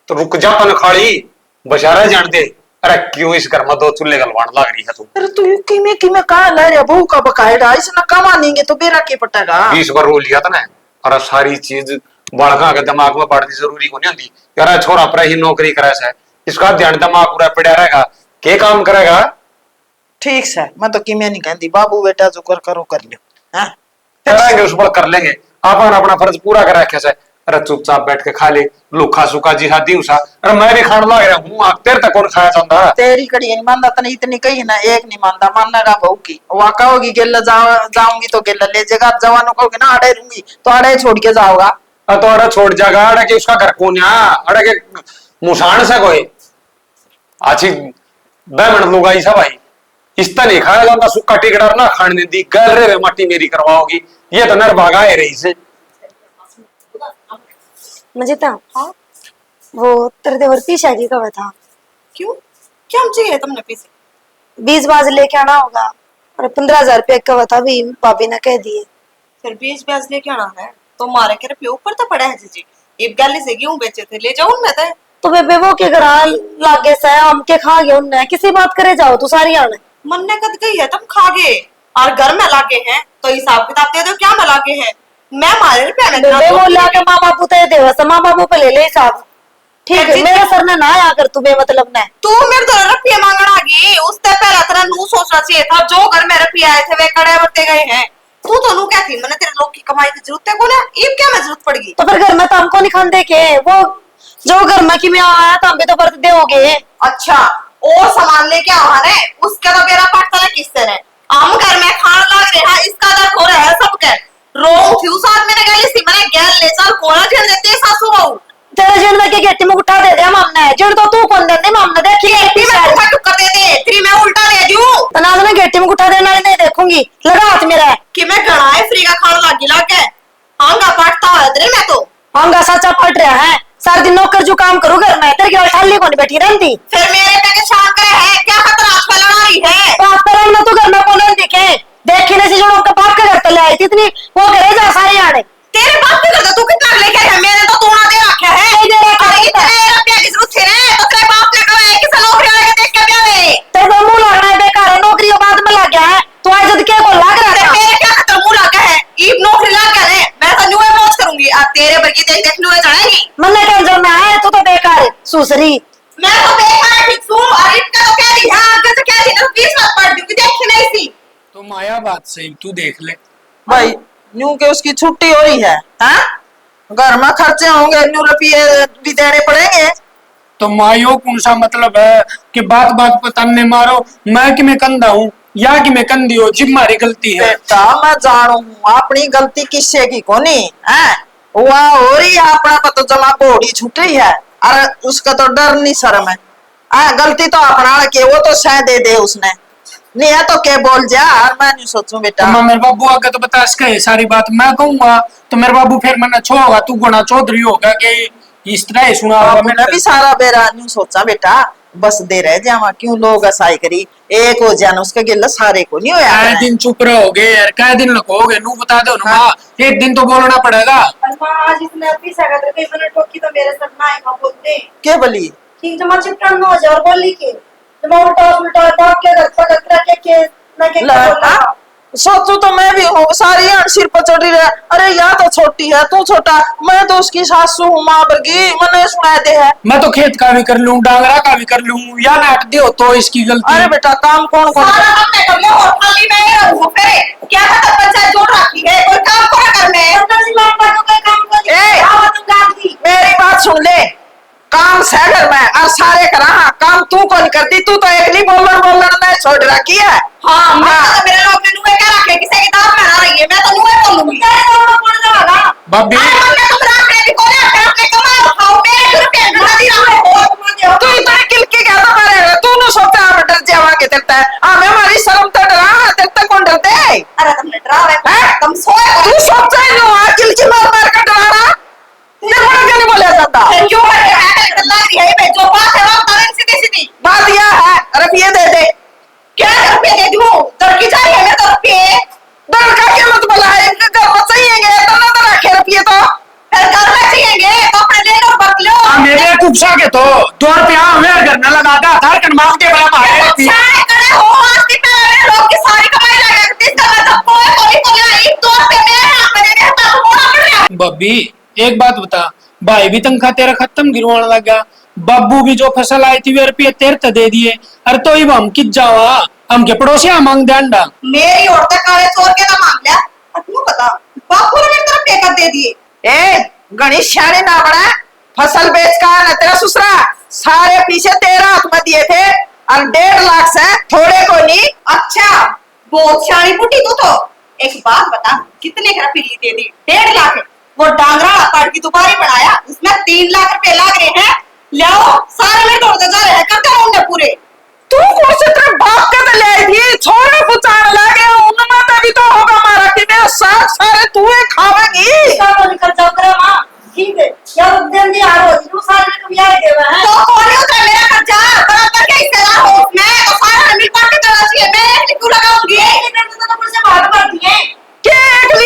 तो रुक जा तनखाड़ी बशारा जान दे। अरे क्यों इस घर में 2 चूल्हे गलवान लाग रही है तू। अरे तू किमे किमे कहा ले रे बहू का बकायदा, इसने कमानेंगे तो बेरा के पटेगा। 20 बार रो लिया था ना, और सारी चीज बालका के दिमाग में पड़नी जरूरी को नहीं होती। यार छोरा पर ही नौकरी करे से इसका ध्यान दिमाग पूरा पड़ा रहेगा के काम करेगा। ठीक है मैं तो किमे नहीं कहती, बाबू बेटा जो कर करो कर लियो। हाँ करेंगे उस पर कर लेंगे, अपन अपना फर्ज पूरा कर रखे से। अरे चुपचाप बैठ के खा ले लुखा सुखा जी हाथी उसा। अरे मैं भी खाने लग रहा हूँ, तेरे तक कौन खाया चाहता है। तेरी कड़ी नहीं मानता तने इतनी कही ना, एक नहीं मानता, माननेगा बहू की वाका होगी गेला जाऊंगी तो गेला ले जाएगा, जवानों कहोगे ना आड़े रहूंगी तो आड़े छोड़ के जाओगा। तो अरे छोड़ जाएगा अरे के उसका घर कौन है, अरे के मुसाण से कोई अच्छी 2 मिनट लोग आई सा भाई इस तरह नहीं खाया जाता, सुक्का टिकड़ा ना खाने दी गल रे मट्टी मेरी करवाओगी, ये तो नर भागा है रही से। मजेता वो तेरे देवर पीछे आगे कब था? क्यों क्या हम चाहिए तुमने पीछे? 20 बाज लेके आना होगा और 15,000 रुपये कब था भी भाभी ने कह दिए। फिर 20 ब्याज लेके आना है तो मारे के रुपये ऊपर तो पड़ा है जी। एक गाली से गेहूं बेचे थे ले जाओ उनने थे तो बेबे वो के घर लागे से हम के खा गए उनने, किसी बात करे जाओ तू सारी आने मन ने कद गई है तुम खा गए और घर में लागे हैं तो हिसाब किताब दे दो क्या में लागे हैं। मैं मारे रुपया में बेबे वो लाके माँ बापू ते देवा से माँ बापू पे ले ले हिसाब। ठीक है मेरे सर ने ना आया कर तू बेमतलब ने तू मेरे तो रुपये मांगना आ गई, उससे पहले तेरा नू सोचना चाहिए था जो घर में रुपये आए थे वे कड़े बरते गए हैं। तू तो नू क्या थी मैंने तेरे लोग की कमाई की जरूरत है को ना, ईब क्या में जरूरत पड़गी। तो फिर घर में तो हमको नहीं खाने के वो जो घर में कि मैं आया तो हम भी तो बरत दे हो गए। अच्छा और सामान लेके आवा ने उसके तो मेरा पाटता ना किससे ने हम घर में खान लग रहे हैं इसका दर्द हो रहा है सबके रो थी उस आदमी ने गली सी मैंने गैल ले चल कोना झेल देते हैं सासू बहू तेरे जिन में के गेटी में उठा दे दिया मामने जिन तो तू कौन दे मामने देखी गेटी में उठा टुक्कर दे दे तेरी मैं उल्टा दे दूं तनाज में गेटी में उठा देना नहीं देखूंगी लगा हाथ मेरा कि मैं गड़ाए फ्री का खान लागी लागे आंगा पटता है तेरे मैं तो आंगा सच्चा पट रहा है सारा दिन नौकर जो काम करूँ घर में तेरे की ठाली कौन बैठी रहती फिर मेरे पे के शाम करे है क्या खतरा आज फैला रही है बात पर ना तो घर में कौन दिखे देखने से जो उनका बाप के घर तले आई थी इतनी वो करे जा सारे आड़े तेरे बाप के घर तू कितना लेके है मैंने तो तोड़ा दे रखा है नहीं दे रखा है इतने रुपया की जरूरत थी रे तो तेरे बाप ने कहा है कि नौकरी वाले देख के ब्याह तेरे को मुंह लगना है बेकार है नौकरी के बाद में लग गया है तो आज जब के को लग रहा था मेरे क्या खतरा मुंह लगा है ईब नौकरी लग गया है मैं तो न्यूए पहुंच करूंगी अब तेरे बरकी देख देख न्यूए चढ़ाएगी मन टेंशन में है तू तो बेकार है सुसरी मैं तो बेकार ठीक हूं और इनका तो कह दी हां आगे से कह दी तो 20 बात पढ़ दूंगी देखी नहीं सी तो माया बात सही तू देख ले भाई न्यू के उसकी छुट्टी हो रही है हाँ? घर में खर्चे होंगे न्यू रुपये भी देने पड़ेंगे तो मायो कौन सा मतलब है कि बात बात पर तन्ने मारो मैं कि मैं कंधा हूँ या कि मैं कंधी हो जिब मारी गलती है बेटा मैं जानू अपनी गलती किससे की कोनी है वह हो रही है अपना को तो जमा बोड़ी छूट रही है अरे उसका तो डर नहीं शर्म है गलती तो अपना के वो तो सह दे दे उसने नहीं है तो क्या बोल जा मैं नहीं सोचूं बेटा तो मैं मेरे बाबू आगे तो बता सके सारी बात मैं कहूंगा तो मेरे बाबू फिर मैंने छोड़ोगा तू गुना चौधरी होगा कि इस तरह ही सुना होगा मैंने भी सारा बेरा नहीं सोचा बेटा बस दे रहे जावा क्यों लोग असाई करी एक हो जान उसके गिल्ला सारे को नहीं होया कई दिन चुप रहोगे यार कई दिन लगोगे नू बता दो ना माँ एक दिन तो बोलना पड़ेगा आज इसने अपनी सगा तो कई मैंने टोकी तो मेरे सर ना आएगा बोलते के बली ठीक जमा चिपटन हो जाए और बोली के जमा उल्टा उल्टा बाप के घर पर रख के ना के बोला सोचू तो मैं भी हूँ सारी सिर पर चढ़ी रहे अरे या तो छोटी है तू छोटा मैं तो उसकी सासू हूँ माँ वर्गी मैंने सुना दे है मैं तो खेत का भी कर लूं डांगरा का भी कर लूं या नाट दियो तो इसकी गलती अरे बेटा काम कौन कौन सारा काम मैं कर लो और खाली मैं रहूं फिर क्या खतर पंचायत जोड़ रखी है कोई काम करा कर मैं अंदर से लाइन पर कोई काम कर ए! आवा तुम गाल दी मेरी बात सुन ले काम से घर में और सारे करा काम तू कौन करती तू तो एकली बोलर में छोड़ रखी है हां मैं तो मेरे लोग ने नुए क्या रखे किसी की दाम में ना रही है मैं तो नुए बोलूंगी कौन जाएगा भाभी अरे मन तुम राख रहे भी कोने फिर अपने कमाओ खाओ मेरे रुपए ना दी रहा तू इतना किलके क्या तो मारे तू न सोचा हम डर जावांगे तेरे हमें हमारी शर्म तो डरा तेरे कौन डरते अरे तुमने डरावे हैं? तुम सोए तू सोचा ही नहीं आ किलकी मार मार कर डराना ये बड़ा क्यों नहीं बोला जाता क्यों है मैं लग रही है मैं जो बात है वो बता सीधी सीधी बात यह है रुपये दे दे क्या रुपए दे दूं तड़की चाहिए मैं तो रुपए डर का क्या मत बोला है इनका घर में चाहिएंगे तो ना तो रखे रुपये तो फिर घर में चाहिए तो अपने ले लो बक लो मेरे कुपसा के तो 2 रुपया हमें घर न लगा था आधार कार्ड मांग के बड़ा मारे सारे करे हो आज की पहले लोग की सारी कमाई लगा करती इसका मतलब कोई आई तो पे मेरे हाथ में दे तो होना पड़ रहा बब्बी एक बात बता भाई भी तनखा तेरा खत्म गिरवाने लगा बाबू भी जो फसल आई थी वे रुपये तेरे तो दे दिए अरे तो अब हम किस जावा हम के पड़ोसी मांग दे अंडा मेरी औरतें काले चोर के ना मांग लिया अब तू बता बापू ने मेरी तरफ पेकर दे दिए ए गणेश शाणे ना बड़ा फसल बेच का न तेरा ससुरा सारे पीछे तेरा हाथ में दिए थे और 1.5 लाख से थोड़े को नहीं अच्छा बहुत शानी बुटी तू तो एक बात बता कितने का पिल्ली दे दी 1.5 लाख वो डांगरा पाट की दुकान बनाया उसमें 3 लाख रुपए लग रहे हैं लाओ सारे में तोड़ते जा रहे हैं करते होंगे पूरे तू कौन से तेरे बाप का तो ले आई थी छोरे पुचार लगे उनमें तभी तो होगा हमारा कि मैं साग सारे तू ही खावेंगी इसका को निकल जाओ करे मां ठीक है या दिन दी आ रोज तू सारे में कभी आए देवा है तो कौन उठा मेरा खर्चा बराबर के हिस्सेदार हो मैं तो सारा मिल बांट के चला चाहिए मैं एक क्यों लगाऊंगी एक दिन तो तुम से बात करती है के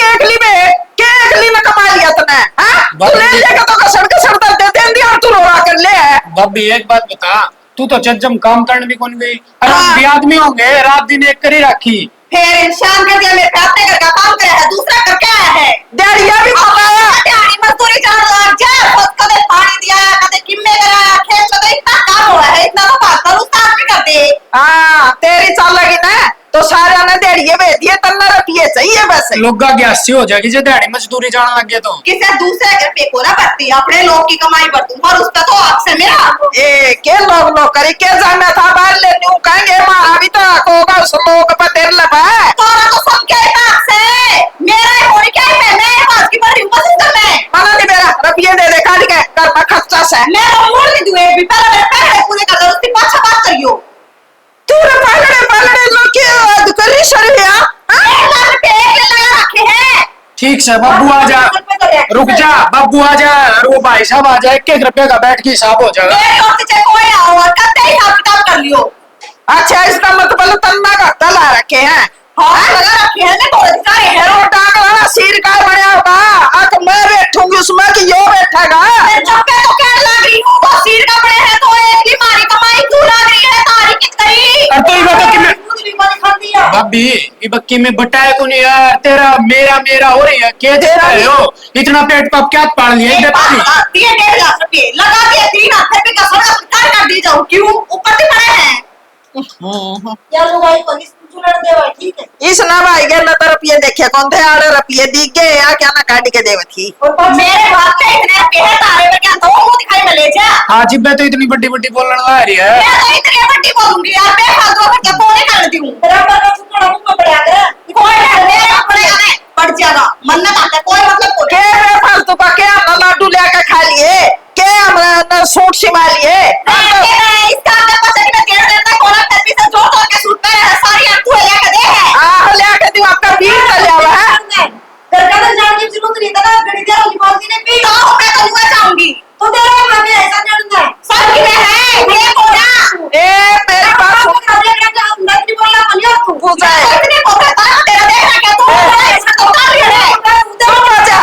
एकली में के एकली में कमा लिया तूने हां तू ले लेके तो कसड़ दे दे दिया तू रोड़ा कर ले बब्बी एक बात बता तू तो जज्जम काम करने भी कौन गई अरे हाँ। हम भी आदमी होंगे रात दिन एक करी रखी फिर इंसान कर दिया मेरे अपने घर का काम करे है दूसरा करके आया है डैडिया भी बताया दिहाड़ी मजदूरी 4 लाख जा खुद कदे पानी दिया कदे किम्मे कराया खेत में तो इतना काम हो रहा है इतना तो बात करूं काम भी कर दे हां तेरी चाल लगी ना तो सारे ने डैडिये भेज दिए तन्ना रुपये ये चाहिए बस। लोगा की अस्सी हो जाएगी जो दिहाड़ी मजदूरी जाने लग गए तो। किसी दूसरे घर पे को ना बरती, अपने लोग की कमाई पर तुम, और उसका तो आपसे मेरा। ए के लोग करे के जाना था बाहर ले न्यू कहेंगे मारा भी तो होगा उस लोग पर तेरे लगा है। तोरा तो सब के पास है, मेरा है और क्या है, मैं पास की पर ऊपर सिस्टम में। माना नहीं मेरा रुपये दे दे काट के कर खर्चा से। मैं तो मोड़ नहीं दूँ एक भी, पहले मेरे पैसे पूरे कर दो, उसकी पाछा बात करियो। तू रे पालड़े लोग की दुकानी शर्मिया एक लाख रुपए एक ले लगा रखे हैं। ठीक से बाबू आ जा, रुक जा बाबू आ जा, और वो भाई साहब आ जाए, 1 रुपए का बैठ के हिसाब हो जाएगा। मेरे और से कोई आओ और करते ही हिसाब किताब कर लियो। अच्छा इसका मतलब तन्ना का तला रखे हैं। हाँ लगा रखे हैं, मैं थोड़े दिखाए हैं। हेरो टांग वाला सिर का बना होगा अब मैं बैठूंगी उसमें कि यो बैठेगा। मैं चौके तो कह लग रही हूँ, वो सिर का बड़े है तो एक ही मारी कमाई तू लग रही है, तारी कित गई। और तो ये बता कि मैं मैं भाभी ये बक्की में बटाए को नहीं यार, तेरा मेरा मेरा हो रही है, क्या दे रहे हो इतना पेट पाप क्या पाल लिया एक इधर बात पानी। बता, दिए 1.5 लाख रुपए लगा दिए, 3 हफ्ते पे कसर का कर दी जाऊं, क्यों ऊपर से पड़े हैं। यार वो भाई पुलिस चुनर दे भाई, ठीक है। इस ना भाई के न रुपये देखे कौन थे 8 रुपये दी के या क्या ना काट के देव थी। मेरे बाप पे इतने पेड़ तारे में क्या दो मुंह दिखाई में ले जा। हाँ जी मैं तो इतनी बड़ी बड़ी बोलने लगा रही है। मैं तो इतनी बड़ी बोलूंगी यार, मैं फालतू का खर्चा कौन कर दी हूं। बराबर का चुपड़ा मुंह में पड़ा कर। कोई डर मेरा पड़ेगा नहीं, पड़ जाएगा मन्नत आता है, कोई मतलब कोई के रे फालतू का के हम लाडू लेके खा लिए के हम सूट सिमा लिए। नहीं इसका अपने पता नहीं मैं तेरे देता कौन तभी से जोड़ जोड़ के सूट में है, सारी आंखों लेके दे है। आह लेके तू आपका बीर चल जावा है। घर का तो जाने की जरूरत नहीं था ना, गड़ी तेरा वाली बात ने पी तो मैं तो हुआ जाऊंगी तो तेरा मन में ऐसा जानता है। सब की में है ये कोना ए मेरी बात सुन खा दे क्या हम नहीं बोलना बनिया तू तू जाए इतने को था तेरा देख रहा क्या तू बड़ा इसका तो उतार लिया है। चुप हो जा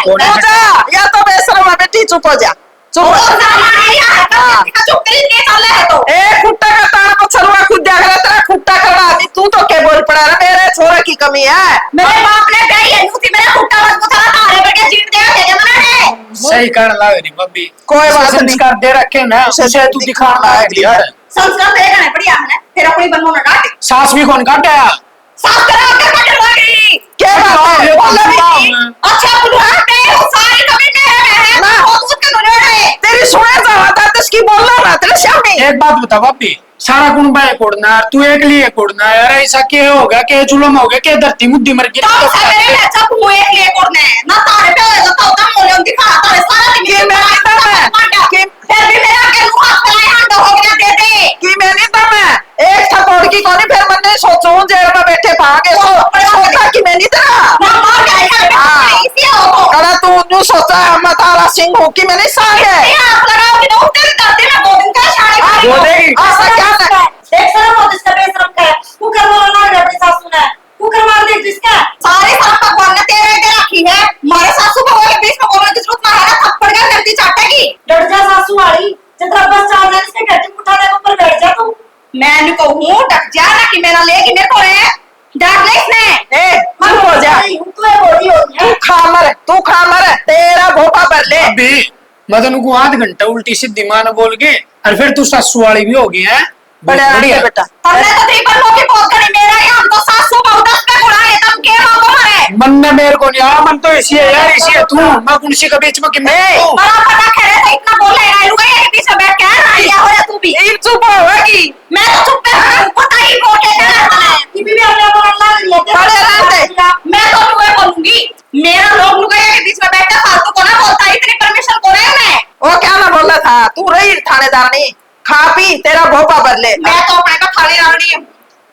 हो जा या तो बेशरम बेटी चुप हो जा चुप ओ हो जा। साला यार का चुप करी के चल है तो ए खुट्टा का तार को छलवा खुद देख रहा तेरा खुट्टा खड़ा आदमी तू तो के बोल पड़ा रहा मेरे छोरे की कमी है। मेरे बाप ने कही है यूं थी मेरा खुट्टा मजबूत था तारे पे के जीत दे दे मना है। सही कर ला रही भाभी, कोई बात नहीं। संस्कार दे रखे ना उसे तू दिखा रहा है यार। संस्कार तो एक है बढ़िया है फिर अपनी बनमो ना डांटे सास भी कौन काटा साफ करा के कट लगी क्या बात है बोल रही अच्छा बुढ़ा पे वो सारी कमी है ना। वो दूध के दुनिया है। तेरी सुने जावा था तो इसकी बोलना ना तेरे सामने। एक बात बता भाभी, सारा गुण बाय कोड़ना तू एक लिए कोड़ना यार, ऐसा क्या होगा के जुलम हो गया के धरती मुद्दी मर गई। तो सवेरे ले सब मुंह एक लिए कोने ना तारे पे होए तो उतना मोले दिखा तारे सारा दिन ये मेरा इतना है कि फिर भी मेरा के मुंह हाथ पे हाथ हो गया दे दे कि मैं नहीं था मैं एक थप्पड़ की कोनी फिर मैंने सोचूं जेल में बैठे भागे सोचा कि मैं नहीं था ना मार जाएगा हाँ। इसी हो अरे तू न्यू सोचा है मैं तारा सिंह हूँ कि मैं नहीं सांग है। ये आप लगाओ कि दो तेरे धरती में 2 दिन का शादी हाँ, वो नहीं। ऐसा क्या है? एक शर्म हो जिसका बेशरम का है कुकर वाला ना अपनी सासू ने कुकर मार दे जिसका सारे सब भगवान ने तेरे दे रखी है, मारे सासू बहू के बीच में बोलने की जरूरत ना है ना, थप्पड़ कर करती चाटेगी। डर जा सासू वाली जितना बस चाल है इसके घर उठा दे ऊपर बैठ जा तू। मैं नहीं कहूँ डक जा ना कि मेरा लेगी मेरे को है डर ले इसने। ए चुप हो जा तू है बोली हो तू खा मर तेरा भोपा भर ले। अभी मदन को आध घंटा उल्टी सीधी मान बोल के और फिर तू ससु वाली भी होगी है। बड़े बढ़िया आगे बेटा हमने तो तीन बंदों की बहुत करी, मेरा ही हम तो सासू बहू 10 पे गुणा है, तुम के मांगो हमें। मन में मेरे को नहीं आ, मन तो इसी है यार, इसी है तू मैं उनसी के बीच में कि मैं ए, हूँ। बड़ा पता खेले तो इतना बोल रहे हैं रुका ये पीछे बैठ के आ रहा हो रहा तू भी। ये चुप होगी मैं तो चुप पे हूं, पता ही बोटे कर रहा है ये भी अपने बोलने लग रही है खड़े रहते। मैं तो तुम्हें बोलूंगी मेरा लोग लुगाया के बीच में बैठा फालतू को ना बोलता, इतनी परमिशन को है मैं। वो क्या ना बोल रहा था तू रही थानेदार नहीं खा पी तेरा भोपा भर ले। मैं तो अपने का थाली रावणी हूं।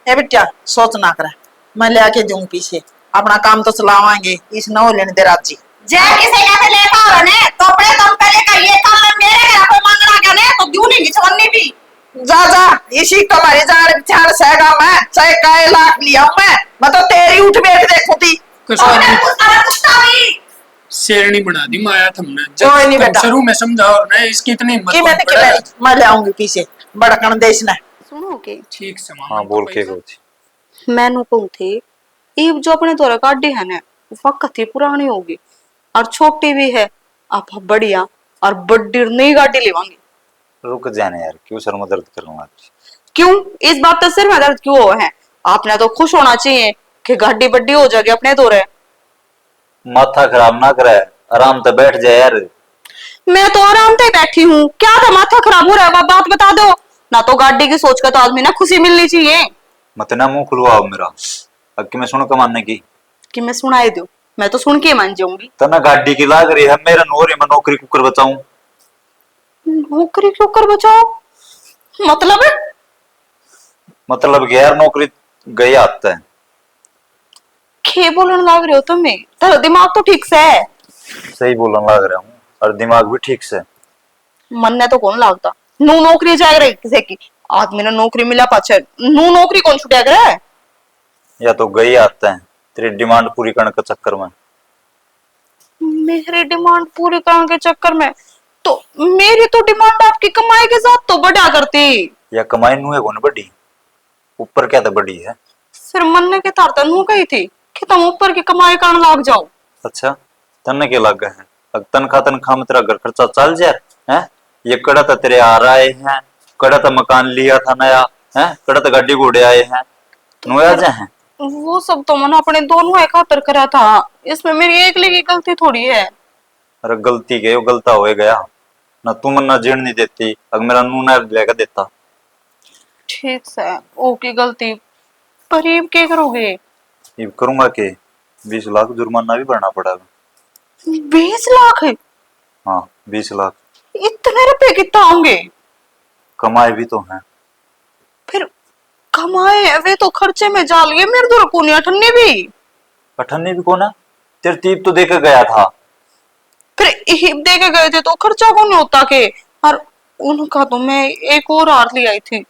ए बेटा सोच ना कर मैं ले आके दूं पीछे अपना काम तो चलावाएंगे इस नौ लेने दे राजी। जय किसे कैसे लेता हो ने तो अपने दम पे लेकर ये काम मैं मेरे घर पे मांगना क्या ने तो क्यों नहीं छवन्नी भी। जा जा इसी तुम्हारी जान विचार सहगा मैं चाहे काय लाख लिया हूं मैं तो तेरी उठ बैठ देखू थी। और कुछ सारा कुत्ता भी शेरनी बना दी माया तुमने। कोई नहीं बेटा। शुरू में समझाओ ना इसकी इतनी हिम्मत कि मैंने कौन पड़ा? मैं ले आऊंगी पीछे बड़कन देश ने। सुनोगे ठीक से हाँ बोल के कुछ मैनू कहूँ थे ये जो अपने द्वारा गाड़ी है ना वक्त ही पुरानी होगी और छोटी भी है आप बढ़िया और बड़ी नई गाड़ी लेवांगे। रुक जाने यार क्यों सर में दर्द करूंगा। क्यों इस बात तो सिर में दर्द क्यों है? आपने तो खुश होना चाहिए कि गाड़ी बड्डी हो जाएगी अपने तो रे। माथा खराब ना करे, आराम से बैठ जाए यार। मैं तो आराम से बैठी हूँ, क्या था माथा खराब हो रहा है, वह बात बता दो ना। तो गाड़ी की सोच का तो आदमी ना खुशी मिलनी चाहिए। मत ना मुंह खुलवाओ मेरा, अब की मैं सुनो कमाने की। कि मैं सुनाई दूं? मैं तो सुन के मान जाऊंगी। तना गाड़ी की लाग रही है, मेरा नौरी में नौकरी कुकर बचाऊं। नौकरी क्यों कर बचाओ? मतलब है? मतलब गैर नौकरी गई आता है। खे बोलने लग रहे हो तुम्हें? तेरा दिमाग तो ठीक से है। सही बोलने लग रहा हूँ और दिमाग भी ठीक से। मन ने तो कौन लागता नू नौकरी जाएगा रे किसी की। आदमी ने नौकरी मिला पाछे नू नौकरी कौन छुटिया करे? या तो गई आता है तेरी डिमांड पूरी करने के चक्कर में। मेरी डिमांड पूरी करने के चक्कर में? तो मेरी तो डिमांड आपकी कमाई के साथ तो बढ़ा करती। या कमाई नू है कौन बड़ी, ऊपर क्या तो बड़ी है। फिर मन ने के तारता नू कही थी कि तुम ऊपर की कमाई करने लाग जाओ। अच्छा तन के लग गए हैं, अब तनखा में तेरा घर खर्चा चल जाए है। ये कड़ा तो तेरे आ रहे हैं, कड़ा तो मकान लिया था नया है, कड़ा तो गाड़ी घोड़े आए हैं, नु आ जाए हैं। वो सब तो मैंने अपने दोनों एक खातर करा था, इसमें मेरी एकली की गलती थोड़ी है। अरे गलती गई गलता हो गया ना, तुम ना जीण नहीं देती, अगर मेरा नू ना लेकर देता। ठीक है ओके गलती, पर ये क्या करोगे? ये करूंगा के 20 लाख जुर्माना भी भरना पड़ेगा। 20 लाख? हाँ 20 लाख। इतने रुपए कितना होंगे? कमाए भी तो हैं। फिर कमाए वे तो खर्चे में जा लिए मेरे दो को अठन्ने भी। अठन्नी भी कौन है, तेरे तीप तो देकर गया था। फिर हिप दे के गए थे तो खर्चा कौन होता के? और उनका तो मैं एक और हार ले आई थी।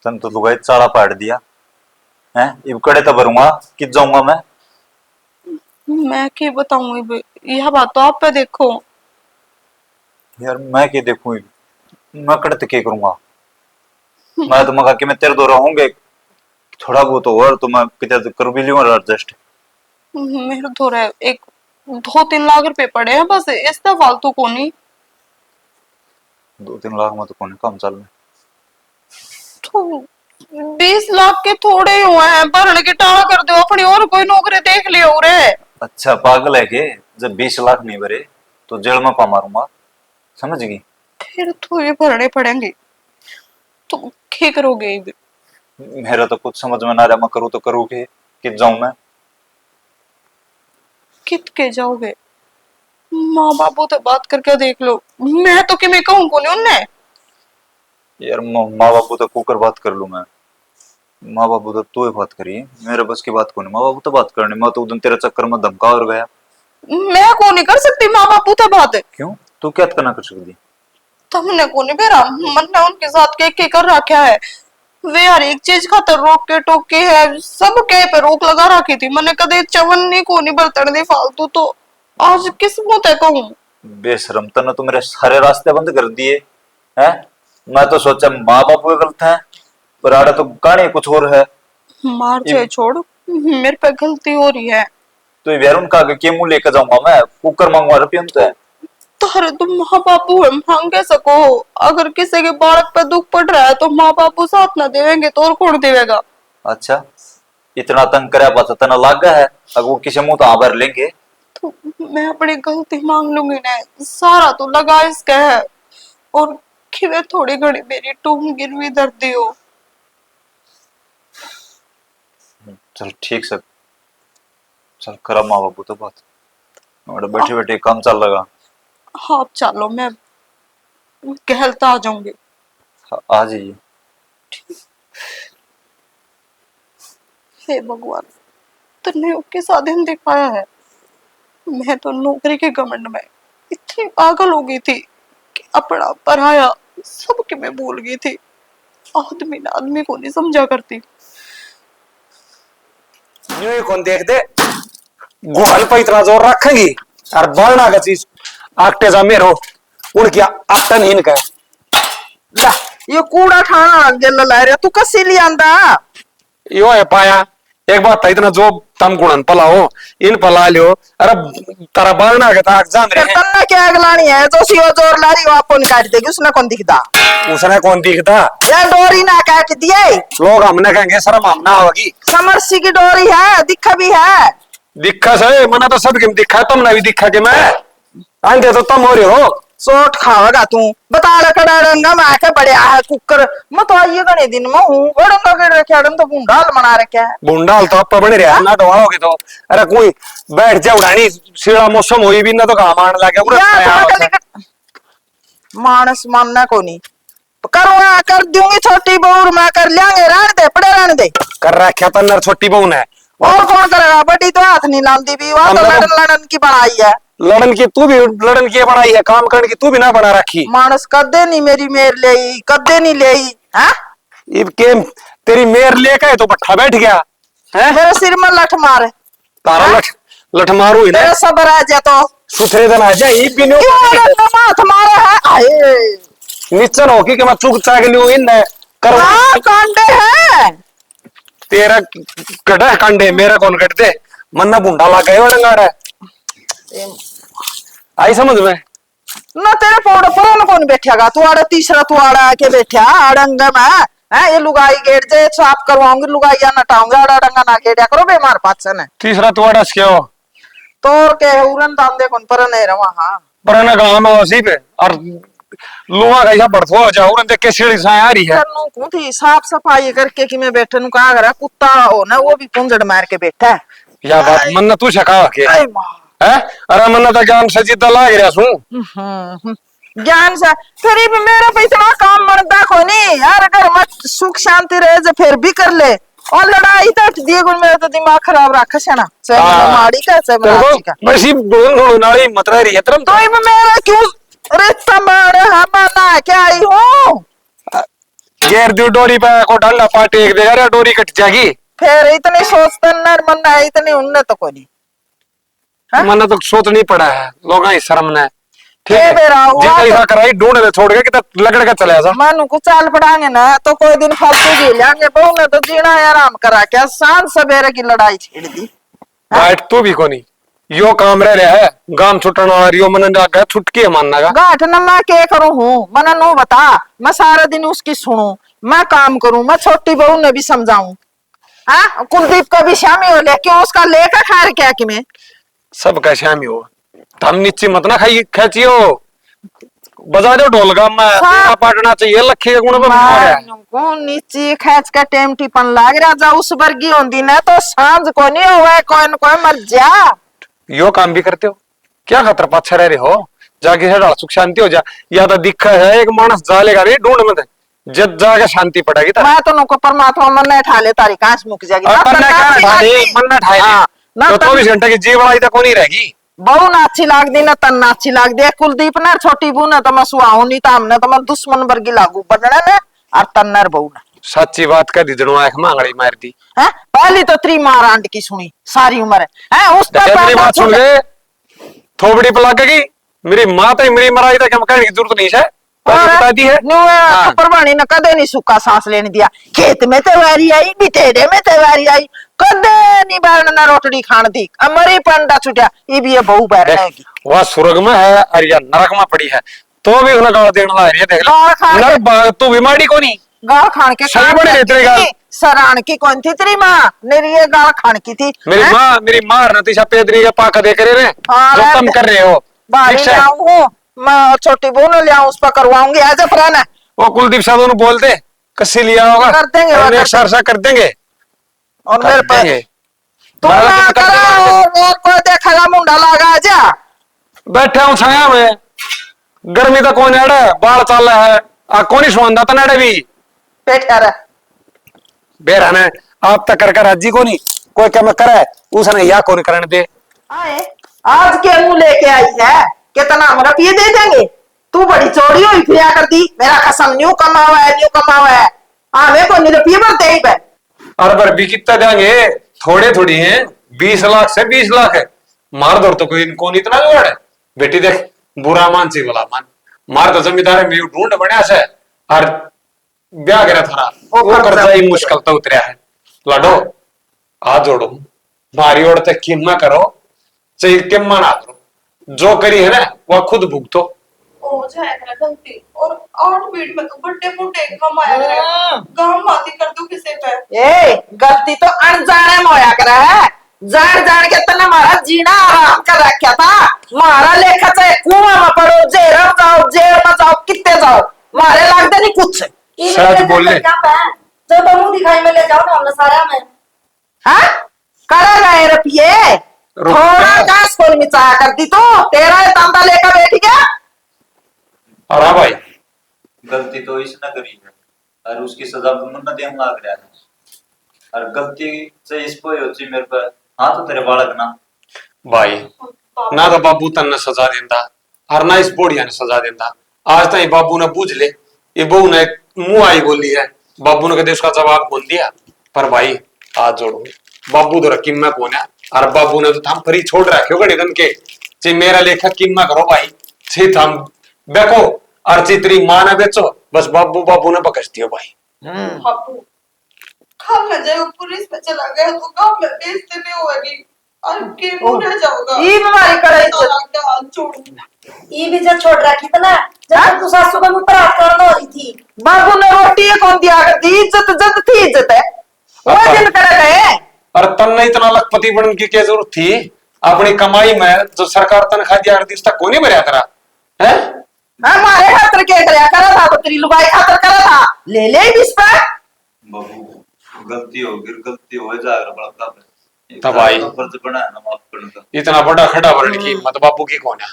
तन तो दुगाई चाड़ा पाड़ दिया है, इब कड़े तो भरूंगा कि जाऊंगा मैं क्या बताऊं, यह बात तो आप पे देखो। यार मैं क्या देखूं, मैं कड़े तो क्या करूंगा। मैं तो मगा कि मैं तेरे दो रहूंगे थोड़ा बहुत और तो मैं किधर कर भी लूंगा एडजस्ट। मेरे तो रहे एक 2-3 लाख रुपए पड़े हैं बस, इसका फालतू को नहीं। 2-3 लाख में तो कौन काम चल रहा। तो 20 लाख के थोड़े हुए हैं, भरने के टाला कर दो अपनी और कोई नौकरी देख लियो रे। अच्छा पागल है के, जब 20 लाख नहीं भरे तो जेल में पा मारूंगा, समझ गई। फिर तो ये भरने पड़ेंगे, तो क्या करोगे? मेरा तो कुछ समझ में ना रहा, मैं करूँ तो करूँ के कि जाऊं मैं। कित के जाओगे? माँ बापू तो बात करके देख लो, मैं तो कि मैं कहूँ को नहीं उनने। यार माँ बापू तो कुकर बात कर लूं मैं, माँ बापू तो तू ही बात करी, मेरे बस की बात कौन है। माँ बापू तो बात करनी, मैं तो उधर तेरे चक्कर में धमका और गया। मैं को नहीं कर सकती माँ बापू तो बात। क्यों तू क्या करना कर सकती। तुमने को नहीं मेरा मन ने उनके साथ के कर रखा है। वे हर एक चीज खातर रोक के टोके है, सब के पे रोक लगा रखी थी। मैंने कदे चवन्नी को नहीं बर्तन दे फालतू, तो आज किस्मत है कहूँ। बेशरम तने तो मेरे सारे रास्ते बंद कर दिए हैं। मैं तो सोचा माँ बापू गलत है, पर आड़ा तो कहानी कुछ और है। मार चाहे छोड़, मेरे पे गलती हो रही है। तो ये वेरुन का के मुंह लेकर जाऊंगा मैं, कुकर मंगवा रुपये हमसे। तारे तुम माँ बापू है, मांग के सको। अगर किसी के बालक पे दुख पड़ रहा है तो माँ बापू साथ ना देवेंगे तो और कौन देवेगा? अच्छा इतना तंग करे पता तना लाग है, अगर वो किसी मुंह तो भर लेंगे। तो मैं अपनी गलती मांग लूंगी ना, सारा तो लगा इसका है। और कि वे थोड़ी घड़ी मेरी टूम गिरवी दर्दी हो। चल ठीक से, चल करा माँ बापू तो बात, बैठे बैठे काम चल लगा। हाँ आप चलो, मैं कहलता आ जाऊंगी। आ जाइए। हे भगवान, तुमने उसके साधन दिखाया है। मैं तो नौकरी के घमंड में इतनी पागल हो गई थी कि अपना पराया सबके मैं भूल गई थी। आदमी ने आदमी को नहीं समझा करती। न्यू कौन देख दे, गोहल पे इतना जोर रखेंगी और बढ़ना का चीज आकटे जा मेरो उनकी आटन हीन का। ला ये कूड़ा ठाना आगे ला रहा तू कसी ले आंदा। यो है पाया एक बात था, इतना जो तम गुणन पला हो इन पला लियो। अरे तारा बालना के ताक जान फिर रहे तन्ना क्या अगलानी है जो सीओ जोर लारी हो आपको नहीं काट देगी, उसने कौन दिखता? उसने कौन दिखता? ये डोरी ना काट दिए, लोग हमने कहेंगे शर्म हम ना होगी। समरसी की डोरी है, दिखा भी है। दिखा से मना तो सब दिखा, तुमने भी दिखा के मैं आंधे तो तुम हो रहे हो। सोट खावेगा तू, बता रखा डंगा मैं क्या बढ़िया है कुकर। मैं तो आइए गणे दिन में हूँ, डंगा के रखे डंगा तो बूंदाल बना रखे है। बुंडाल तो आप बने रहा ना डवाओगे तो। अरे कोई बैठ जा उड़ानी सीधा मौसम हुई भी ना तो कहा मान लगे मानस मानना को नहीं करवा कर दूंगी छोटी बहू, मैं कर लेंगे, रहने दे पड़े रहने दे। कर रखा था नर छोटी बहू ने, और कौन करेगा? बड़ी तो हाथ नहीं लाती भी, वहां तो लड़न लड़न की बनाई है। लड़न की तू भी लड़न की बनाई है, काम करने की तू भी ना बना रखी। मानस कदे नहीं मेरी मेर ले, कदे नहीं ले। इब के तेरी मेर लेके है तो बट्ठा बैठ गया है। मेरे सिर में लठ मारे, तारा लठ मारू इन्हें तेरे सबर आ जा तो सुथरे दिन आ जाए। इब भी हाथ मारे है। आए निचन हो कि मैं चुक चाक लियो इन कर कांडे है तेरा कटा कांडे, मेरा कौन कट दे? मन्ना बुंडा ला गए डंगाड़ा आई समझ में ना। तेरे पौड़ पर कौन बैठेगा? तू आड़ा तीसरा तू आड़ा आके बैठा अड़ंग में है। ये लुगाई गेट जे साफ करवाऊंगी, लुगाइया नटाऊंगी, आड़ा डंगा ना गेड़ा करो बेमार पाचन है। तीसरा तू आड़ा क्यों तोर के उरन दांदे कौन पर नहीं रहा हाँ पर ना गांव में वसी पे और लोहा का ऐसा बढ़तो हो जाओ देख के सीढ़ी से आ रही है। करनू थी साफ सफाई करके कि मैं बैठे नु कहा करा कुत्ता हो ना, वो भी पुंजड़ मार के बैठा है। या बात मन्ना तू छका के आई माँ है। अरे मन्ना तो ज्ञान से जिद्दा लाग रहा सू ज्ञान से फिर भी मेरा पे इतना काम मरदा को नहीं यार। अगर मत सुख शांति रहे जो फिर भी कर ले, और लड़ाई तक दिए गुण मेरा तो दिमाग खराब रखा है ना। चाहे माड़ी का चाहे मराठी का बस ये दोनों नाली मत रही है तरम तो मेरा क्यों रिश्ता मार हमारा क्या आई हो। गेर दी डोरी पे को डाला पाटे एक देगा रे डोरी कट जाएगी। फिर इतने सोचते नर मन है इतने उनने तो कोई नहीं मन्ना तो सोच नहीं पड़ा है लोग शर्म ने ठीक ये है। मेरा हुआ जितना तो- ऐसा कराई ढूंढ दे छोड़ के कि लकड़ का चले जा मानू को चाल पड़ाएंगे ना तो कोई दिन फालतू जी लेंगे। बहू ने तो जीना है आराम करा क्या, शान सवेरे की लड़ाई छेड़ दी। बैठ तू भी कोनी यो काम रह रहा है गांव छुटना और यो मन जाकर छुटकी है मानना का गांठ न मैं क्या करूं हूँ मना नो बता। मैं सारा दिन उसकी सुनूं, मैं काम करूं, मैं छोटी बहू ने भी समझाऊं। हाँ कुलदीप का भी शामी हो ले क्यों उसका लेकर खा रहे क्या कि मैं सब का शामी हो। हम नीचे मत ना खाई खेचियो बजा दो ढोल का मैं हाँ। पाटना चाहिए लखी का गुण पर को नीचे खेच का टेम टिपन लाग रहा जा उस वर्गी होती ना तो सांझ को नहीं हुआ कोई न कोई मर जा। यो काम भी करते हो क्या खतर पाछा रह रहे हो जाके से सुख शांति हो जा। या तो दिखा है एक मानस जालेगा रे ढूंढ मत जब जाके शांति पड़ेगी ता मैं तो नको परमात्मा मन ने ठा ले तारी कांच मुक जाएगी और पर ना क्या ठाले मन ना ठाले ना तो 24 घंटे की जीव वाली तक नहीं रहेगी। बहु ना अच्छी लाग दी ना तन ना अच्छी लाग दी। कुलदीप ना छोटी बहू ना तो मैं सुहाऊ नहीं था हमने तो मैं दुश्मन वर्गी लागू बढ़ना ना और तन्नर बहू ना सच्ची बात कह दी जनो आंख मांगड़ी मार दी है। पहली तो त्री मार आंट की सुनी सारी उम्र है उस मेरी बात सुन गए थोबड़ी पे लगेगी मेरी माँ तो मेरी मराई तक हम कहने की जरूरत नहीं है बता दी है। परवानी ने कदे नहीं सूखा सांस लेने दिया। खेत में तैयारी आई बितेरे में तैयारी आई कदे नहीं बैठना ना रोटड़ी खान दी मरी पंडा छुटिया ये भी बहू बैठेगी। वह स्वर्ग में है और या नरक में पड़ी है तो भी उन्हें गाल देने ला रही है देख ले तू बीमारी को नहीं गाल खान के सही बड़ी रहती है गाल सरान की कौन थी तेरी माँ मेरी ये गाल खान की थी। मेरी माँ नतीजा पेदरी का पाका दे करे रे जो तुम कर रहे हो बारी लाऊं मैं छोटी बहू ने लिया उस पर करवाऊंगी आज पुराना वो कुलदीप साधु ने बोल दे कसी लिया होगा कर देंगे एक सरसा कर देंगे और मेरे पर तू ना करा और कोई देखेगा मुंडा लगा जा बैठे हूँ छाया में गर्मी तो कौन है बाढ़ चल रहा है आ कौन सुंदा तो नेड़े भी बैठा रहा बेरा ने आप तक कर राजी को नहीं कोई क्या मैं करे उसने या कौन करने दे आए आज के मुंह लेके आई है कितना हम रुपये दे देंगे। तू बड़ी चोरी हुई फिर करती मेरा कसम न्यू कमावा है मेरे को नहीं रुपये भरते ही पे अरे पर भी कितना देंगे थोड़े थोड़ी हैं 20 लाख से 20 लाख है मार दौड़ तो कोई कौन इतना जोड़ है बेटी देख बुरा मान सी बोला मान मार तो जमींदार है मेरी ढूंढ बढ़िया से और ब्याह करा थारा वो कर्जा ही मुश्किल तो उतरिया है लाडो हाथ जोड़ो, मारी ओर तक किम करो, चाहे किम ना करो, जो करी है ना वह खुद भुगतो। हो जाएगा गलती, और 8 मिनट में तो बड़े बूढ़े कमाया करेगा, गांव माती कर दू किसी पे। ए गलती तो अनजाने में होया करा है, जान जान के तने मारा जीना आराम कर रखा था। मारा लेखा चाहे कुआं में पड़ो, जेल में जाओ, जेल में जाओ, कितने जाओ, मारे लगते नहीं कुछ। सच बोले। जो तो मुंह दिखाई में ले जाओ ना हमने सारा में। हाँ करा गए रुपये थोड़ा का स्कूल में चाह कर दी, तो तेरा ये तांबा लेकर बैठ गया। और हाँ भाई, गलती तो इसने करी है और उसकी सजा भी मुन्ना देने लग रहा है, और गलती से इस पे होती मेरे पर। हाँ तो तेरे बालक ना भाई ना तो बाबू तन्ने सजा देता और ना इस बोढ़िया ने सजा देता। आज तक बाबू ने बूझ ले, ये बहू ने मुंह आई बोली है, बाबू ने कदे उसका जवाब बोल दिया। पर भाई हाथ जोड़ो, बाबू तो किम में कौन है, और बाबू ने तो थम फ्री छोड़ रखे हो घड़ी दिन के, चे मेरा लेखा किम में करो भाई, चे थम बेको और चित्री मां ने बेचो, बस बाबू बाबू ने बकसती हो भाई। बाबू खाम में जाए पुलिस में चला गया तो गांव में बेइज्जती नहीं होगी, और के मुंह रह जाओगा। ये बीमारी करे छोड़ ये भी जब छोड़ रखी थी ना, जब तू सासू का मुंह पर हाथ करना हो रही थी। बाबू ने रोटी कौन दिया करती, इज्जत जद थी इज्जत है वो दिन करे गए। और तन्ने इतना लखपति बनने की क्या जरूरत थी, अपनी कमाई में जो सरकार तनख्वाह दिया करती उसका कौन नहीं भरया तेरा है। हमारे खातर क्या कराया करा था, तो तेरी लुगाई खातर करा था, ले ले इस पर। बाबू गलती हो गिर गलती हो जाएगा बड़का पे तब भाई फर्ज बना है ना माफ करने का। इतना बड़ा खड़ा भरने की हिम्मत बाबू की कौन है,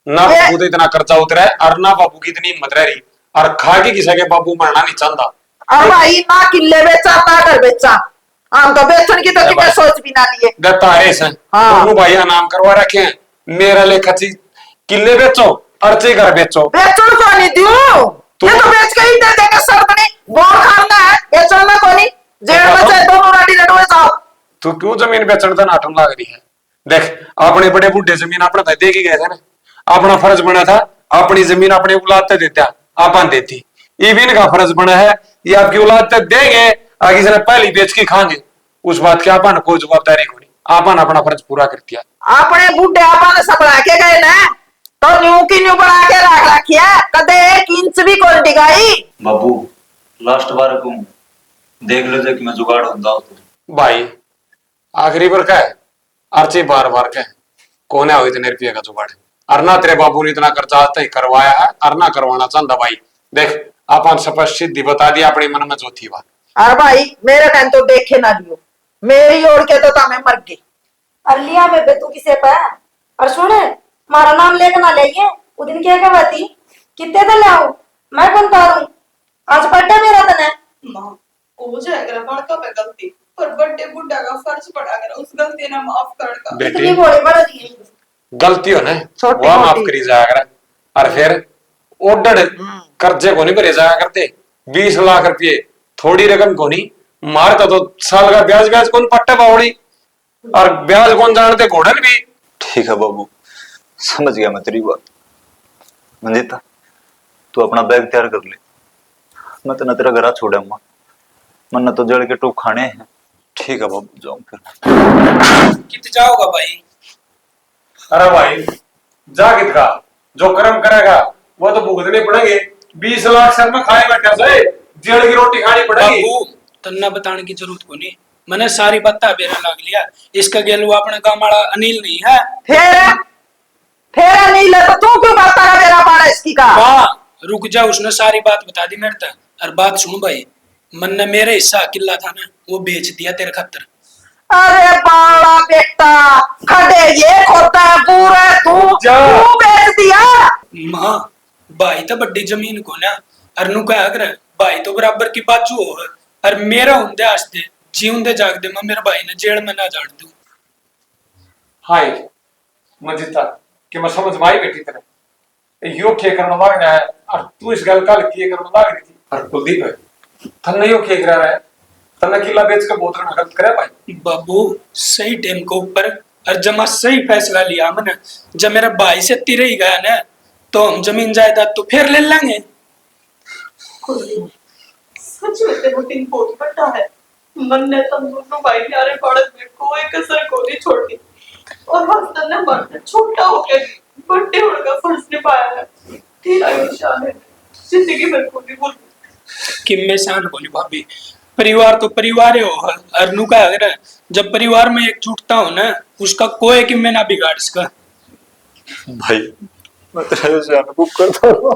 ना बाबू तो इतना खर्चा उतरा है और ना बाबू की इतनी हिम्मत रह रही, और खा के किसी के बाबू मरना नहीं चाहता। और भाई ना किले बेचा ना घर बेचा, हम तो बेचन की तो कितने सोच भी ना लिए। तारे से हाँ। दोनों भाई नाम करवा रखे हैं, मेरा लेखा ची किले बेचो और चे घर बेचो। बेचन को नहीं दूं, ये तो बेच के ही दे देंगे सरदनी, बोर खाना है बेचन में को नहीं, जेल में चाहे दोनों राडी लड़वे जाओ। तू क्यों जमीन बेचने का नाटक लग रही है। देख अपने बड़े बूढ़े जमीन अपना था दे के गए थे ना, अपना फर्ज बना था अपनी जमीन अपने औलाद तक देता, आपन देती। इवन का फर्ज बना है ये आपकी औलाद तक देंगे, आगे से पहली बेच के खाएंगे, उस बात की आपन कोई जवाबदारी को नहीं, आपन अपना फर्ज पूरा कर दिया। अपने बूढ़े आपने सब बना के गए ना, तो न्यू की न्यू बना के रख रखिया, कदे 1 इंच भी कोई डिगाई। बाबू लास्ट बार को देख लो जे कि मैं जुगाड़ होता हूं तो भाई आखिरी बार का है, अर्ची बार बार का है, कौन है इतने रुपये का जुगाड़, और ना तेरे बाबू ने इतना खर्चा आज तक करवाया है और ना करवाना चाहता। भाई देख अपन स्पष्ट सिद्धि बता दिया अपने मन में जो थी बात। और भाई मेरे टाइम तो देखे ना लियो, मेरी ओर के तो मैं मर गई। और लिया बेबे तू किसे पे, और सुन मारा नाम लेकर ना लेंगे, उस दिन क्या कहती कितने तो लाऊं मैं कौन तारूं, आज बर्थडे मेरा तने। मां हो जाएगा बड़का पे गलती, पर बड़े बुड्ढा का फर्ज पड़ा कर उस गलती ने माफ कर का। बेटी इतनी बड़ी बड़ा दी गलती हो ना छोटी वह माफ मोटी। करी जाया कर, और फिर ओडर कर्जे को नहीं भरे जाया करते। 20 लाख रुपये थोड़ी रकम को नहीं, मारता तो साल का ब्याज ब्याज कौन पट्टे बावड़ी, और ब्याज कौन जानते घोड़न भी। ठीक है बाबू समझ गया मैं तेरी बात। मंजिता तू अपना बैग तैयार कर ले, मैं तो न तेरा घर छोड़ूंगा, मन तो जड़ के टूक खाने हैं। ठीक है बाबू जाऊं फिर। कित जाओगा भाई। अरे भाई जा कित का जो कर्म करेगा वो तो भुगतने पड़ेंगे। 20 लाख सर में खाए बैठा से जेल की रोटी खानी पड़ेगी। बाबू तन्ना बताने की जरूरत को नहीं, मैंने सारी बत्ता बेरा लाग लिया। इसका गेलू अपने गांव वाला अनिल नहीं है। फेरा नहीं ले तो तू क्यों बात कर मेरा पाड़ा इसकी का। वाह रुक जा, उसने सारी बात बता दी मेरे तक। और बात सुन भाई, मन ने मेरे हिस्सा किला था ना वो बेच दिया तेरे खातर। अरे बाड़ा बेटा खड़े ये खोता है पूरा तू बेच दिया। मां भाई तो बड़ी जमीन को ना, और नु क्या कर भाई तो बराबर की बाजू हो, और मेरा हुंदे आस्ते जीवंदे जाग दे मैं मेरे भाई ने जेल में ना जान दूं। हाय मंजिता कि मैं समझ में आई बेटी तेरे यो के करने लग रहा है, और तू इस गल कल किए करने लग रही थी। और कुलदीप है थन्ने यो के कर रहा है, तन्ने किला बेच के बहुत रहा गलत करे भाई। बाबू सही टाइम के ऊपर और जमा सही फैसला लिया मैंने। जब मेरा भाई से तिरे ही गया ना तो हम जमीन जायदाद तो फिर ले लेंगे। सच में तेरा दिन बहुत बड़ा है, मन ने तुम दोनों भाई प्यारे पड़त में कोई कसर को नहीं छोड़ी और वक्त ने मन छोटा होकर भी बड़े होने का फर्ज निभाया है। तेरा ये शान है जिंदगी में को नहीं भूल। कि मैं शान बोली भाभी, परिवार तो परिवार ही हो। अरनू का अगर जब परिवार में एकजुटता हो ना, उसका कोई कि मैं ना बिगाड़ इसका। भाई मैं तेरे से अनुभव करता हूँ।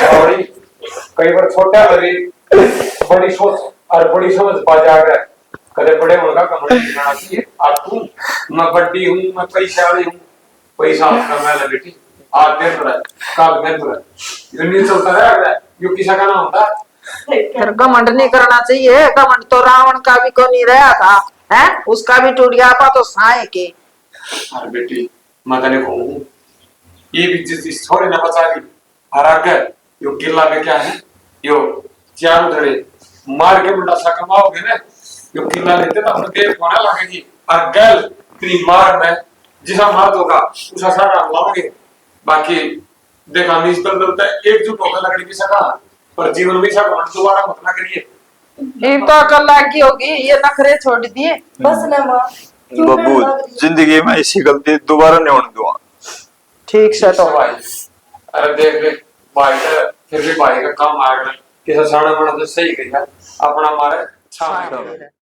और कई बार छोटा लगे बड़ी सोच और बड़ी समझ पा जाएगा। कदे बड़े होगा कमरे दिखाना चाहिए। और तू मैं बड्डी हूँ, मैं पैसावाली हूँ, पैसा अपना मैं ले बेटी आज दे थोड़ा काल में थोड़ा यूं चलता रहेगा। यो किसा का नाम होता फिर घमंड नहीं करना चाहिए। घमंड तो रावण का भी को नहीं रहा था, है उसका भी टूट गया था तो साए के। अरे बेटी मैं तने कहूँ ये भी जिस छोरे ने बचा ली। और आगे यो किला में क्या है, यो चार उधड़े मार के मुंडा सा कमाओगे ना, यो किला लेते तो अपने देव कोना लगेगी। और गल तेरी मार में जिसा मार दोगा उसा सारा लाओगे। बाकी देखा नहीं इस पर बोलता है एकजुट होकर लकड़ी की सका, पर जीवन में सका मत दोबारा मत ना करिए। ये तो अकल लागी होगी, ये नखरे छोड़ दिए। बस ना माँ, क्यों बब्बू करना रही? जिंदगी में ऐसी गलती दोबारा नहीं होने दूंगा। ठीक से तो भाई अरे देख ले भाई का फिर भी भाई का काम आ गया किसा साड़ा बड़ा तो सही कहिया अपना मारे छाप